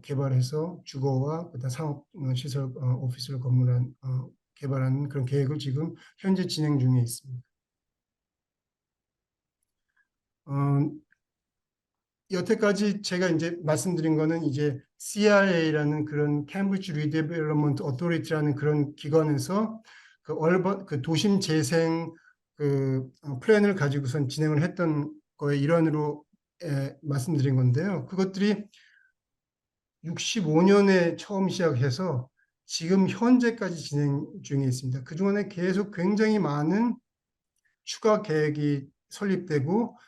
개발해서 주거와 그다음 상업 시설 오피스를 개발하는 그런 계획을 지금 현재 진행 중에 있습니다. 어, 여태까지 제가 이제 말씀드린 거는 이제 CRA라는 그런 캠브리지 리데벨롭먼트 어토리티라는 그런 기관에서 그 도심 재생 플랜을 가지고선 진행을 했던 거의 일환으로 말씀드린 건데요. 그것들이 65년에 처음 시작해서 지금 현재까지 진행 중에 있습니다. 그동안에 계속 굉장히 많은 추가 계획이 설립되고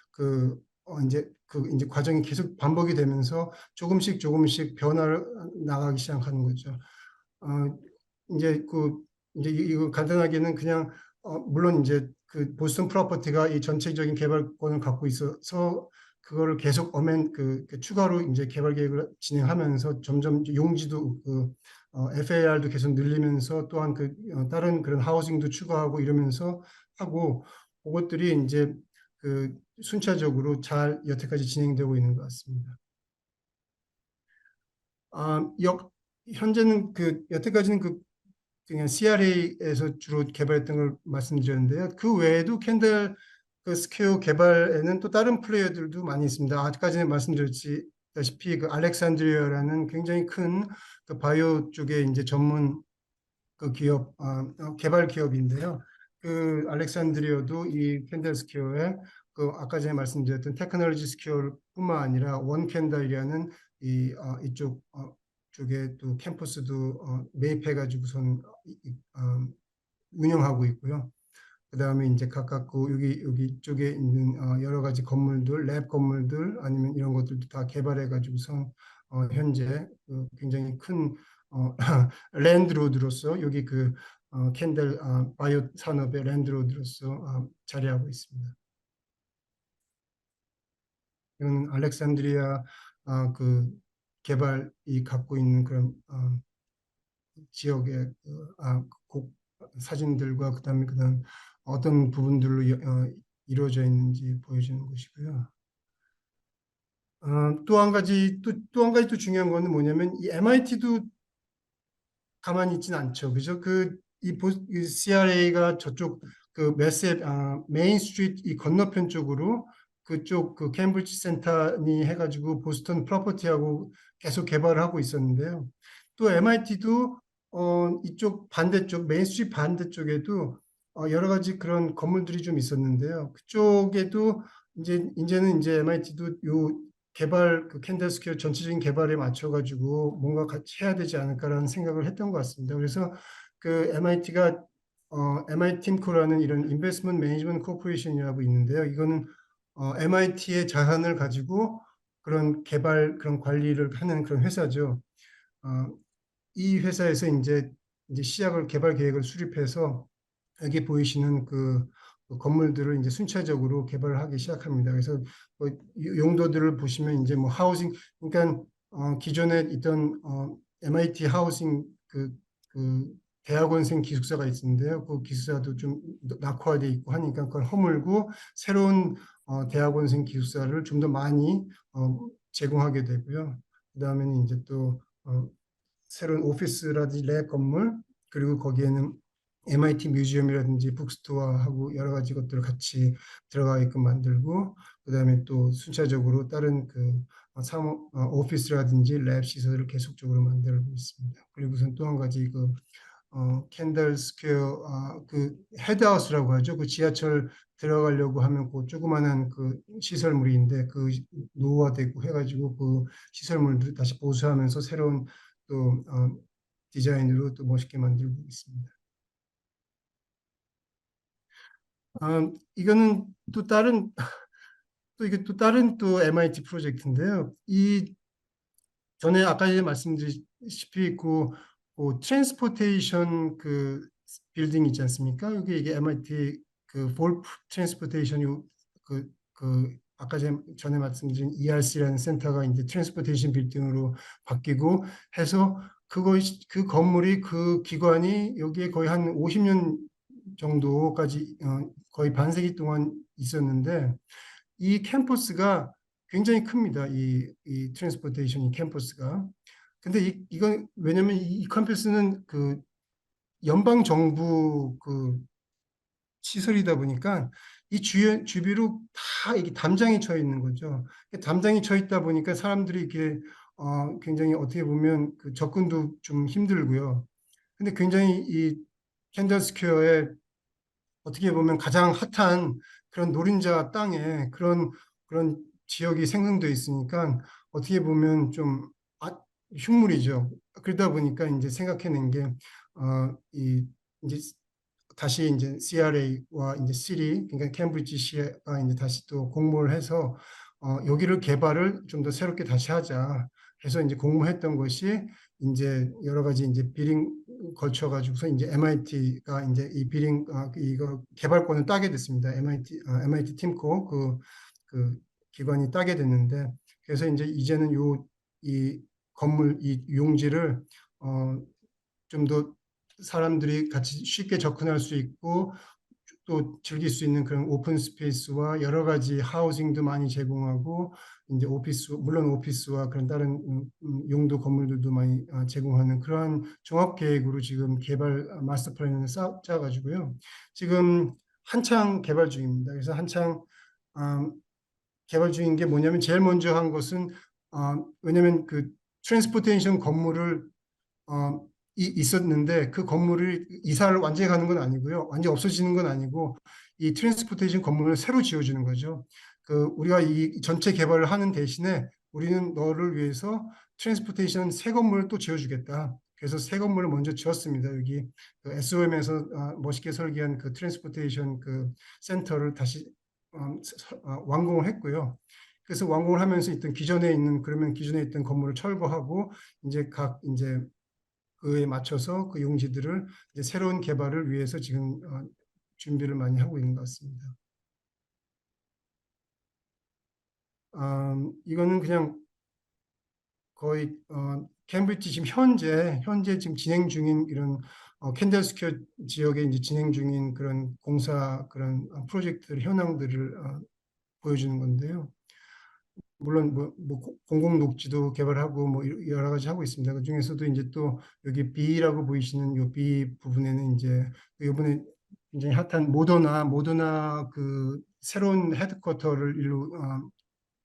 이제 과정이 계속 반복이 되면서 조금씩 변화를 나가기 시작하는 거죠. 어, 이제 이제 이거 간단하게는 그냥 물론 이제 그 보스턴 프로퍼티가 이 전체적인 개발권을 갖고 있어서 그거를 계속 그 추가로 이제 개발 계획을 진행하면서 점점 이제 용지도 FAR도 계속 늘리면서 또한 다른 그런 하우징도 추가하고 이러면서 하고 그것들이 이제 순차적으로 잘 여태까지 진행되고 있는 것 같습니다. 아, 현재는 여태까지는 그냥 CRA에서 주로 개발했던 걸 말씀드렸는데요. 그 외에도 캔들 스퀘어 개발에는 또 다른 플레이어들도 많이 있습니다. 아까전에 말씀드렸다시피 그 알렉산드리아라는 굉장히 큰 그 바이오 쪽에 이제 전문 개발 기업인데요. 그 알렉산드리아도 이 캔들 스퀘어에 아까 전에 말씀드렸던 테크놀로지 스퀘어뿐만 아니라 원캔들이라는 이쪽 쪽에 또 캠퍼스도 매입해가지고선 운영하고 있고요. 그다음에 이제 각각 여기 쪽에 있는 여러 가지 건물들, 랩 건물들 아니면 이런 것들도 다 개발해가지고선 현재 굉장히 큰 어, 랜드로드로서 여기 캔들 바이오 산업의 랜드로드로서 자리하고 있습니다. 이건 알렉산드리아 개발이 갖고 있는 그런 지역의 곡 사진들과 그다음 어떤 부분들로 이루어져 있는지 보여주는 것이고요. 또 한 가지 또 중요한 거는 뭐냐면 이 MIT도 가만히 있지는 않죠. 그죠? 이 CRA가 저쪽 메인 스트리트 이 건너편 쪽으로 그쪽 캠브리지 센터니 해가지고 보스턴 프로퍼티하고 계속 개발을 하고 있었는데요. 또 MIT도 이쪽 반대쪽 메인 스트리트 반대쪽에도 여러 가지 그런 건물들이 좀 있었는데요. 그쪽에도 이제는 이제 MIT도 요 개발 캔들스퀘어 전체적인 개발에 맞춰가지고 뭔가 같이 해야 되지 않을까라는 생각을 했던 것 같습니다. 그래서 MIT가 MIT 팀코라는 이런 인베스트먼트 매니지먼트 코퍼레이션이라고 있는데요. 이거는 MIT의 자산을 가지고 그런 관리를 하는 그런 회사죠. 어, 이 회사에서 이제 개발 계획을 수립해서 여기 보이시는 그 건물들을 이제 순차적으로 개발을 하기 시작합니다. 그래서 용도들을 보시면 이제 뭐 하우징, 그러니까 기존에 있던 MIT 하우징 그 대학원생 기숙사가 있었는데요. 그 기숙사도 좀 낙후화돼 있고 하니까 그걸 허물고 새로운 대학원생 기숙사를 좀 더 많이 제공하게 되고요. 그다음에는 이제 또 새로운 오피스라든지 랩 건물 그리고 거기에는 MIT 뮤지엄이라든지 북스토어하고 여러 가지 것들을 같이 들어가게끔 만들고, 그다음에 또 순차적으로 다른 그 사무 오피스라든지 랩 시설을 계속적으로 만들고 있습니다. 그리고선 또 한 가지 그 캔들 스퀘어 그 헤드하우스라고 하죠. 그 지하철 들어가려고 하면 그 조그마한 그 시설물인데 그 노후화되고 해가지고 그 시설물들 다시 보수하면서 새로운 또 디자인으로 또 멋있게 만들고 있습니다. 이거는 또 다른 또 이게 또 다른 또 MIT 프로젝트인데요. 이 전에 아까 말씀드렸다시피 그 트랜스포테이션 그 빌딩 있지 않습니까? 여기 이게 MIT 그 볼프 트랜스포테이션 그 아까 전에 말씀드린 ERC라는 센터가 이제 트랜스포테이션 빌딩으로 바뀌고 해서 그 건물이 그 기관이 여기에 거의 한 50년 정도까지 거의 반세기 동안 있었는데 이 캠퍼스가 굉장히 큽니다. 이 트랜스포테이션 캠퍼스가. 근데 이건 왜냐면 이 캠퍼스는 그 연방 정부 그 시설이다 보니까 이 주비로 다 이게 담장이 쳐 있는 거죠. 담장이 쳐 있다 보니까 사람들이 이게 굉장히 어떻게 보면 그 접근도 좀 힘들고요. 근데 굉장히 이 캔들 스퀘어에 어떻게 보면 가장 핫한 그런 노른자 땅에 그런 지역이 생성되어 있으니까 어떻게 보면 좀 흉물이죠. 그러다 보니까 이제 생각해낸 게 이 이제 다시 이제 CRA와 이제 시리 그러니까 캠브리지 시가 이제 다시 또 공모를 해서 여기를 개발을 좀 더 새롭게 다시 하자 해서 이제 공모했던 것이 이제 여러 가지 이제 비링 걸쳐 가지고서 이제 MIT가 이제 이 비링 이거 개발권을 따게 됐습니다. MIT 팀코 그 기관이 따게 됐는데 그래서 이제 이제는 요 이 건물 이 용지를 좀 더 사람들이 같이 쉽게 접근할 수 있고 또 즐길 수 있는 그런 오픈 스페이스와 여러 가지 하우징도 많이 제공하고 이제 오피스 물론 오피스와 그런 다른 용도 건물들도 많이 제공하는 그러한 종합 계획으로 지금 개발 마스터 플랜을 짜가지고요. 지금 한창 개발 중입니다. 그래서 한창 음, 개발 중인 게 뭐냐면 제일 먼저 한 것은 왜냐하면 그 트랜스포테이션 건물을 있었는데 그 건물을 이사를 완전히 가는 건 아니고요. 완전히 없어지는 건 아니고 이 트랜스포테이션 건물을 새로 지어주는 거죠. 그 우리가 이 전체 개발을 하는 대신에 우리는 너를 위해서 트랜스포테이션 새 건물을 또 지어주겠다. 그래서 새 건물을 먼저 지었습니다. 여기 그 SOM에서 멋있게 설계한 그 트랜스포테이션 그 센터를 다시 완공을 했고요. 그래서 완공을 하면서 있던 기존에 있는 그러면 기존에 있던 건물을 철거하고 이제 그에 맞춰서 그 용지들을 이제 새로운 개발을 위해서 지금 준비를 많이 하고 있는 것 같습니다. 이거는 그냥 거의 캠브리지 지금 현재 지금 진행 중인 이런 캔들스퀘어 지역에 이제 진행 중인 그런 공사 그런 프로젝트 현황들을 보여주는 건데요. 물론 뭐 공공 녹지도 개발하고 뭐 여러 가지 하고 있습니다. 그 중에서도 이제 또 여기 B라고 보이시는 요 B 부분에는 이제 이번에 굉장히 핫한 모더나 그 새로운 헤드쿼터를 일로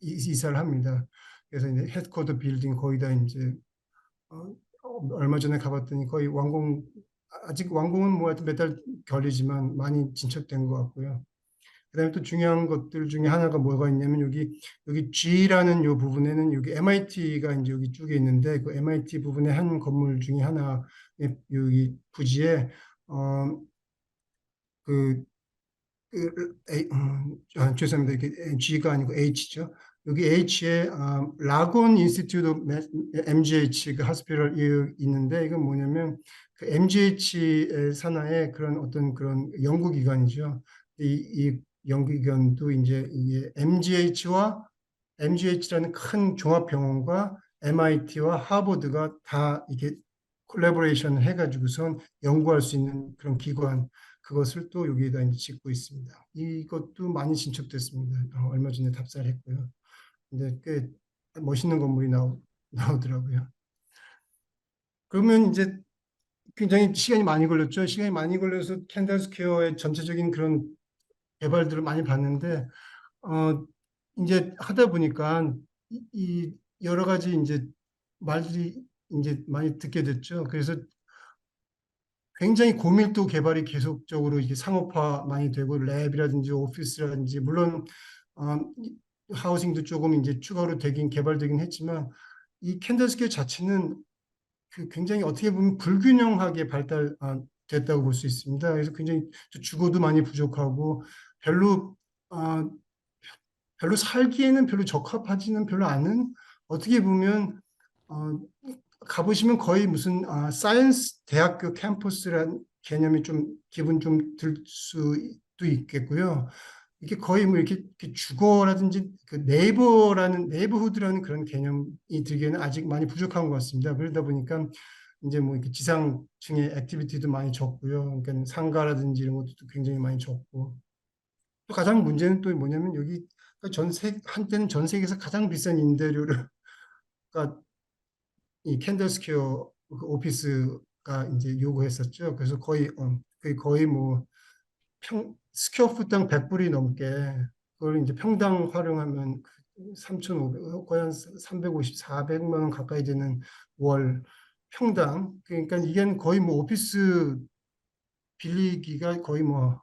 이사를 합니다. 그래서 이제 헤드쿼터 빌딩 거의 다 이제 어, 얼마 전에 가봤더니 거의 아직 완공은 뭐 하여튼 몇 달 걸리지만 많이 진척된 것 같고요. 그다음에 또 중요한 것들 중에 하나가 뭐가 있냐면 여기 G라는 요 부분에는 여기 MIT가 이제 여기 쪽에 있는데 그 MIT 부분의 한 건물 중에 하나 여기 부지에 어그 죄송합니다. 이게 G가 아니고 H죠. 여기 H에 라곤 인스티튜트 MGH 그 하스피럴 있는데 이건 뭐냐면 그 MGH의 산하의 그런 어떤 그런 연구기관이죠. 이 연구기관도 이제 이게 MGH라는 큰 종합병원과 MIT와 하버드가 다 이게 콜라보레이션을 해가지고선 연구할 수 있는 그런 기관 그것을 또 여기에다 이제 짓고 있습니다. 이것도 많이 진척됐습니다. 얼마 전에 답사를 했고요. 근데 꽤 멋있는 건물이 나오더라고요. 그러면 이제 굉장히 시간이 많이 걸렸죠. 시간이 많이 걸려서 캔들 스퀘어의 전체적인 그런 개발들을 많이 봤는데 이제 하다 보니까 이 여러 가지 이제 말들이 이제 많이 듣게 됐죠. 그래서 굉장히 고밀도 개발이 계속적으로 이게 상업화 많이 되고 랩이라든지 오피스라든지 물론 어, 하우싱도 조금 이제 추가로 되긴 개발되긴 했지만 이 캔들스퀘어 자체는 그 굉장히 어떻게 보면 불균형하게 됐다고 볼 수 있습니다. 그래서 굉장히 주거도 많이 부족하고 별로 어, 별로 살기에는 별로 적합하지는 별로 않은 어떻게 보면 어, 가보시면 거의 무슨 사이언스 대학교 캠퍼스란 개념이 좀 기분 좀 들 수도 있겠고요. 이게 거의 뭐 이렇게 주거라든지 그 네이버후드라는 그런 개념이 들기에는 아직 많이 부족한 것 같습니다. 그러다 보니까 이제 뭐 이렇게 지상층의 액티비티도 많이 적고요. 그러니까 상가라든지 이런 것도 굉장히 많이 적고 또 가장 문제는 또 뭐냐면 여기 한때는 전 세계에서 가장 비싼 임대료를 그러니까 이 캔들스퀘어 그 오피스가 이제 요구했었죠. 그래서 거의 뭐 스퀘어풋당 100불이 넘게 그걸 이제 평당 활용하면 3,500, 거의 한 350, 400만 원 가까이 되는 월 평당. 그러니까 이게 거의 뭐 오피스 빌리기가 거의 뭐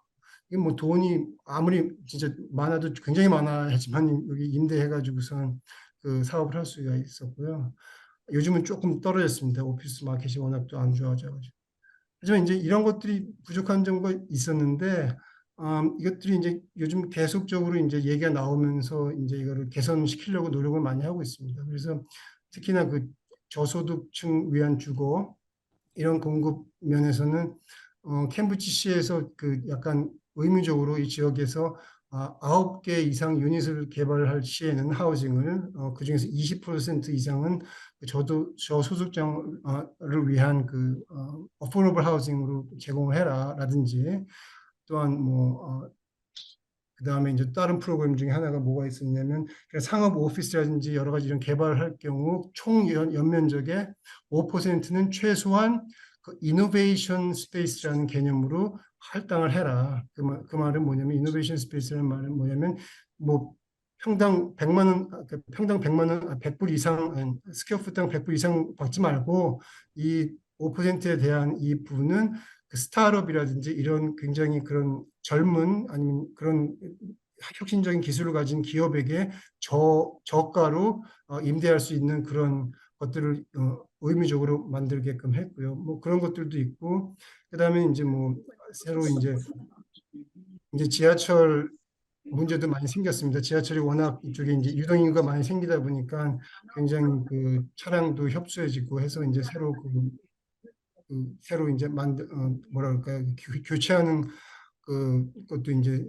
이게 뭐 돈이 아무리 진짜 많아도 굉장히 많아야지만 여기 임대해가지고선 그 사업을 할 수가 있었고요. 요즘은 조금 떨어졌습니다. 오피스 마켓이 워낙 또 안 좋아져가지고. 하지만 이제 이런 것들이 부족한 점가 있었는데, 이것들이 이제 요즘 계속적으로 이제 얘기가 나오면서 이제 이거를 개선시키려고 노력을 많이 하고 있습니다. 그래서 특히나 그 저소득층 위한 주거, 이런 공급 면에서는 캠브리지시에서 그 약간 의무적으로 이 지역에서 9개 이상 유닛을 개발할 시에는 하우징을 그중에서 20% 이상은 저소득층을 위한 그 어포러블 하우징으로 제공을 해라라든지 또한 뭐 그다음에 이제 다른 프로그램 중에 하나가 뭐가 있었냐면 상업 오피스라든지 여러 가지 이런 개발을 할 경우 총 연면적의 5%는 최소한 그 이노베이션 스페이스라는 개념으로 할당을 해라. 그 말은 뭐냐면 이노베이션 스페이스라는 말은 뭐냐면 뭐 평당 100만 원, 평당 100만 원, 100불 이상, 스퀘어풋당 100불 이상 받지 말고 이 5%에 대한 이 부분은 그 스타트업이라든지 이런 굉장히 그런 젊은 아니면 그런 혁신적인 기술을 가진 기업에게 저가로 임대할 수 있는 그런 것들을 의무적으로 만들게끔 했고요. 뭐 그런 것들도 있고 그다음에 이제 뭐 새로 이제 지하철 문제도 많이 생겼습니다. 지하철이 워낙 이쪽에 이제 유동인구가 많이 생기다 보니까 굉장히 그 차량도 협소해지고 해서 이제 새로 이제 뭐랄까 교체하는 그 것도 이제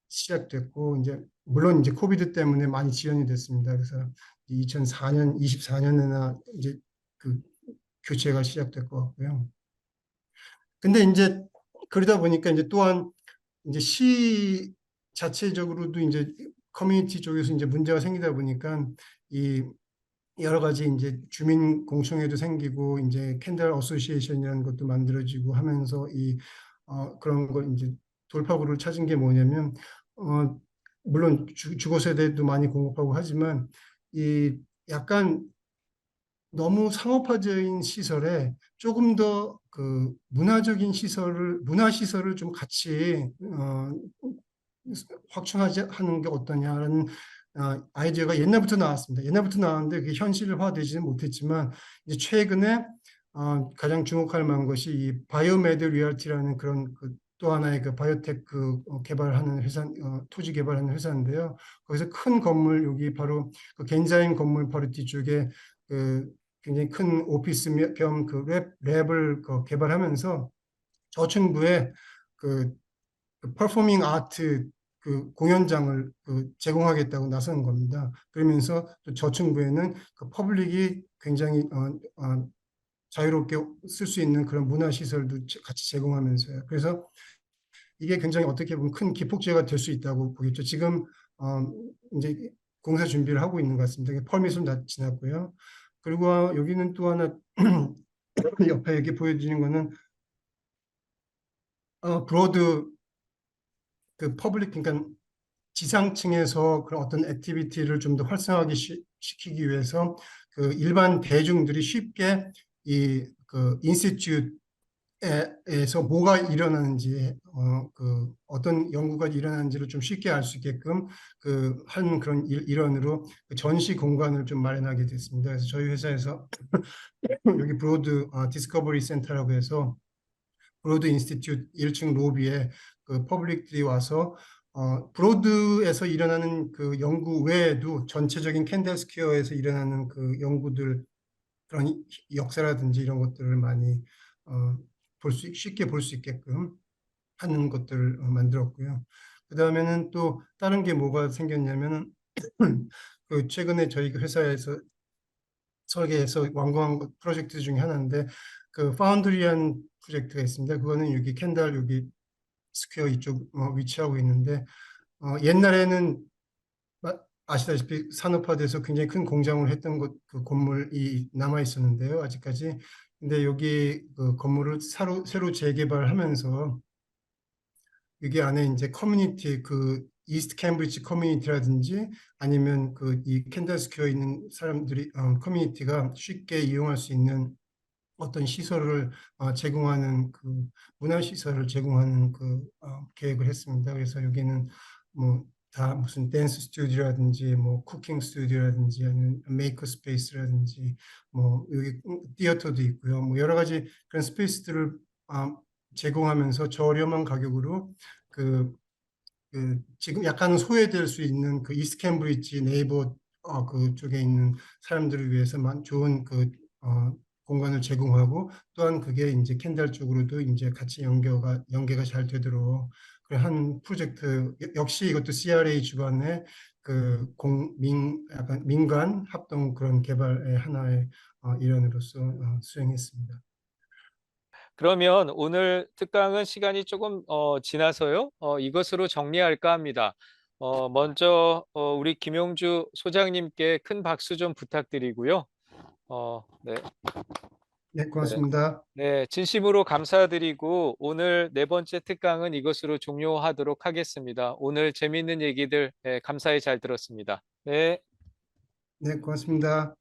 시작됐고 이제 물론 이제 코비드 때문에 많이 지연이 됐습니다. 그래서 2004년 24년에나 이제 그 교체가 시작될 것 같고요. 근데 이제 그러다 보니까 이제 또한 이제 시 자체적으로도 이제 커뮤니티 쪽에서 이제 문제가 생기다 보니까 이 여러 가지 이제 주민 공청회도 생기고 이제 캔들 어소시에이션이라는 것도 만들어지고 하면서 그런 걸 이제 돌파구를 찾은 게 뭐냐면 어 물론 주거 세대도 많이 공급하고 하지만 이 약간 너무 상업화적인 시설에 조금 더 그 문화적인 문화 시설을 좀 같이 확충하지 하는 게 어떠냐는 아이디어가 옛날부터 나왔습니다. 옛날부터 나왔는데 그게 현실화되지는 못했지만 이제 최근에 가장 주목할 만한 것이 이 바이오메드 리얼티라는 그런 또 하나의 그 바이오테크 개발하는 토지 개발하는 회사인데요. 거기서 큰 건물 여기 바로 그 겐자인 건물 바로 뒤쪽에 그 굉장히 큰 오피스 겸 그 랩을 개발하면서 저층부에 그 퍼포밍 아트 그 공연장을 제공하겠다고 나서는 겁니다. 그러면서 또 저층부에는 그 퍼블릭이 굉장히 자유롭게 쓸 수 있는 그런 문화 시설도 같이 제공하면서요. 그래서 이게 굉장히 어떻게 보면 큰 기폭제가 될 수 있다고 보겠죠. 지금 이제 공사 준비를 하고 있는 것 같습니다. 퍼밋은 다 지났고요. 그리고 여기는 또 하나 옆에 이렇게 보여지는 거는 브로드 그 퍼블릭 그러니까 지상층에서 그런 어떤 액티비티를 좀 더 활성화하게 시키기 위해서 그 일반 대중들이 쉽게 이 그 인스티튜트에서 뭐가 일어나는지 그 어떤 연구가 일어나는지를 좀 쉽게 알 수 있게끔 그 한 그런 일환으로 그 전시 공간을 좀 마련하게 됐습니다. 그래서 저희 회사에서 여기 브로드 디스커버리 센터라고 해서 브로드 인스티튜트 1층 로비에 그 퍼블릭들이 와서 브로드에서 일어나는 그 연구 외에도 전체적인 캔들 스퀘어에서 일어나는 그 연구들 그런 역사라든지 이런 것들을 많이 쉽게 볼 수 있게끔 하는 것들을 만들었고요. 그 다음에는 또 다른 게 뭐가 생겼냐면은 그 최근에 저희 그 회사에서 설계해서 완공한 프로젝트 중에 하나인데 그 파운드리라는 프로젝트가 있습니다. 그거는 여기 캔달 여기 스퀘어 이쪽 위치하고 있는데 옛날에는 아시다시피 산업화돼서 굉장히 큰 공장을 했던 그 건물이 남아 있었는데요, 아직까지. 근데 여기 그 건물을 새로 재개발하면서 여기 안에 이제 커뮤니티 그 이스트 캠브리지 커뮤니티라든지 아니면 그 이 캔들 스퀘어에 있는 사람들이 커뮤니티가 쉽게 이용할 수 있는 어떤 시설을 제공하는 그 문화 시설을 제공하는 그 계획을 했습니다. 그래서 여기는 뭐 다 무슨 댄스 스튜디오라든지 뭐 쿠킹 스튜디오라든지 아니면 메이커 스페이스라든지 뭐 여기 티어터도 있고요. 뭐 여러 가지 그런 스페이스들을 제공하면서 저렴한 가격으로 그 지금 약간 소외될 수 있는 그 이스트 캠브리지 네이버 그쪽에 있는 사람들을 위해서만 좋은 그 어, 공간을 제공하고 또한 그게 이제 캔달 쪽으로도 이제 같이 연계가 잘 되도록 한 프로젝트 역시 이것도 CRA 주관의 그 약간 민간 합동 그런 개발의 하나의 일환으로서 수행했습니다. 그러면 오늘 특강은 시간이 조금 지나서요. 이것으로 정리할까 합니다. 먼저 우리 김용주 소장님께 큰 박수 좀 부탁드리고요. 네, 네, 네, 고맙습니다. 네, 진심으로 감사드리고 오늘 네 번째 특강은 이것으로 종료하도록 하겠습니다. 오늘 재미있는 얘기들 감사히 잘 들었습니다. 네. 네, 고맙습니다.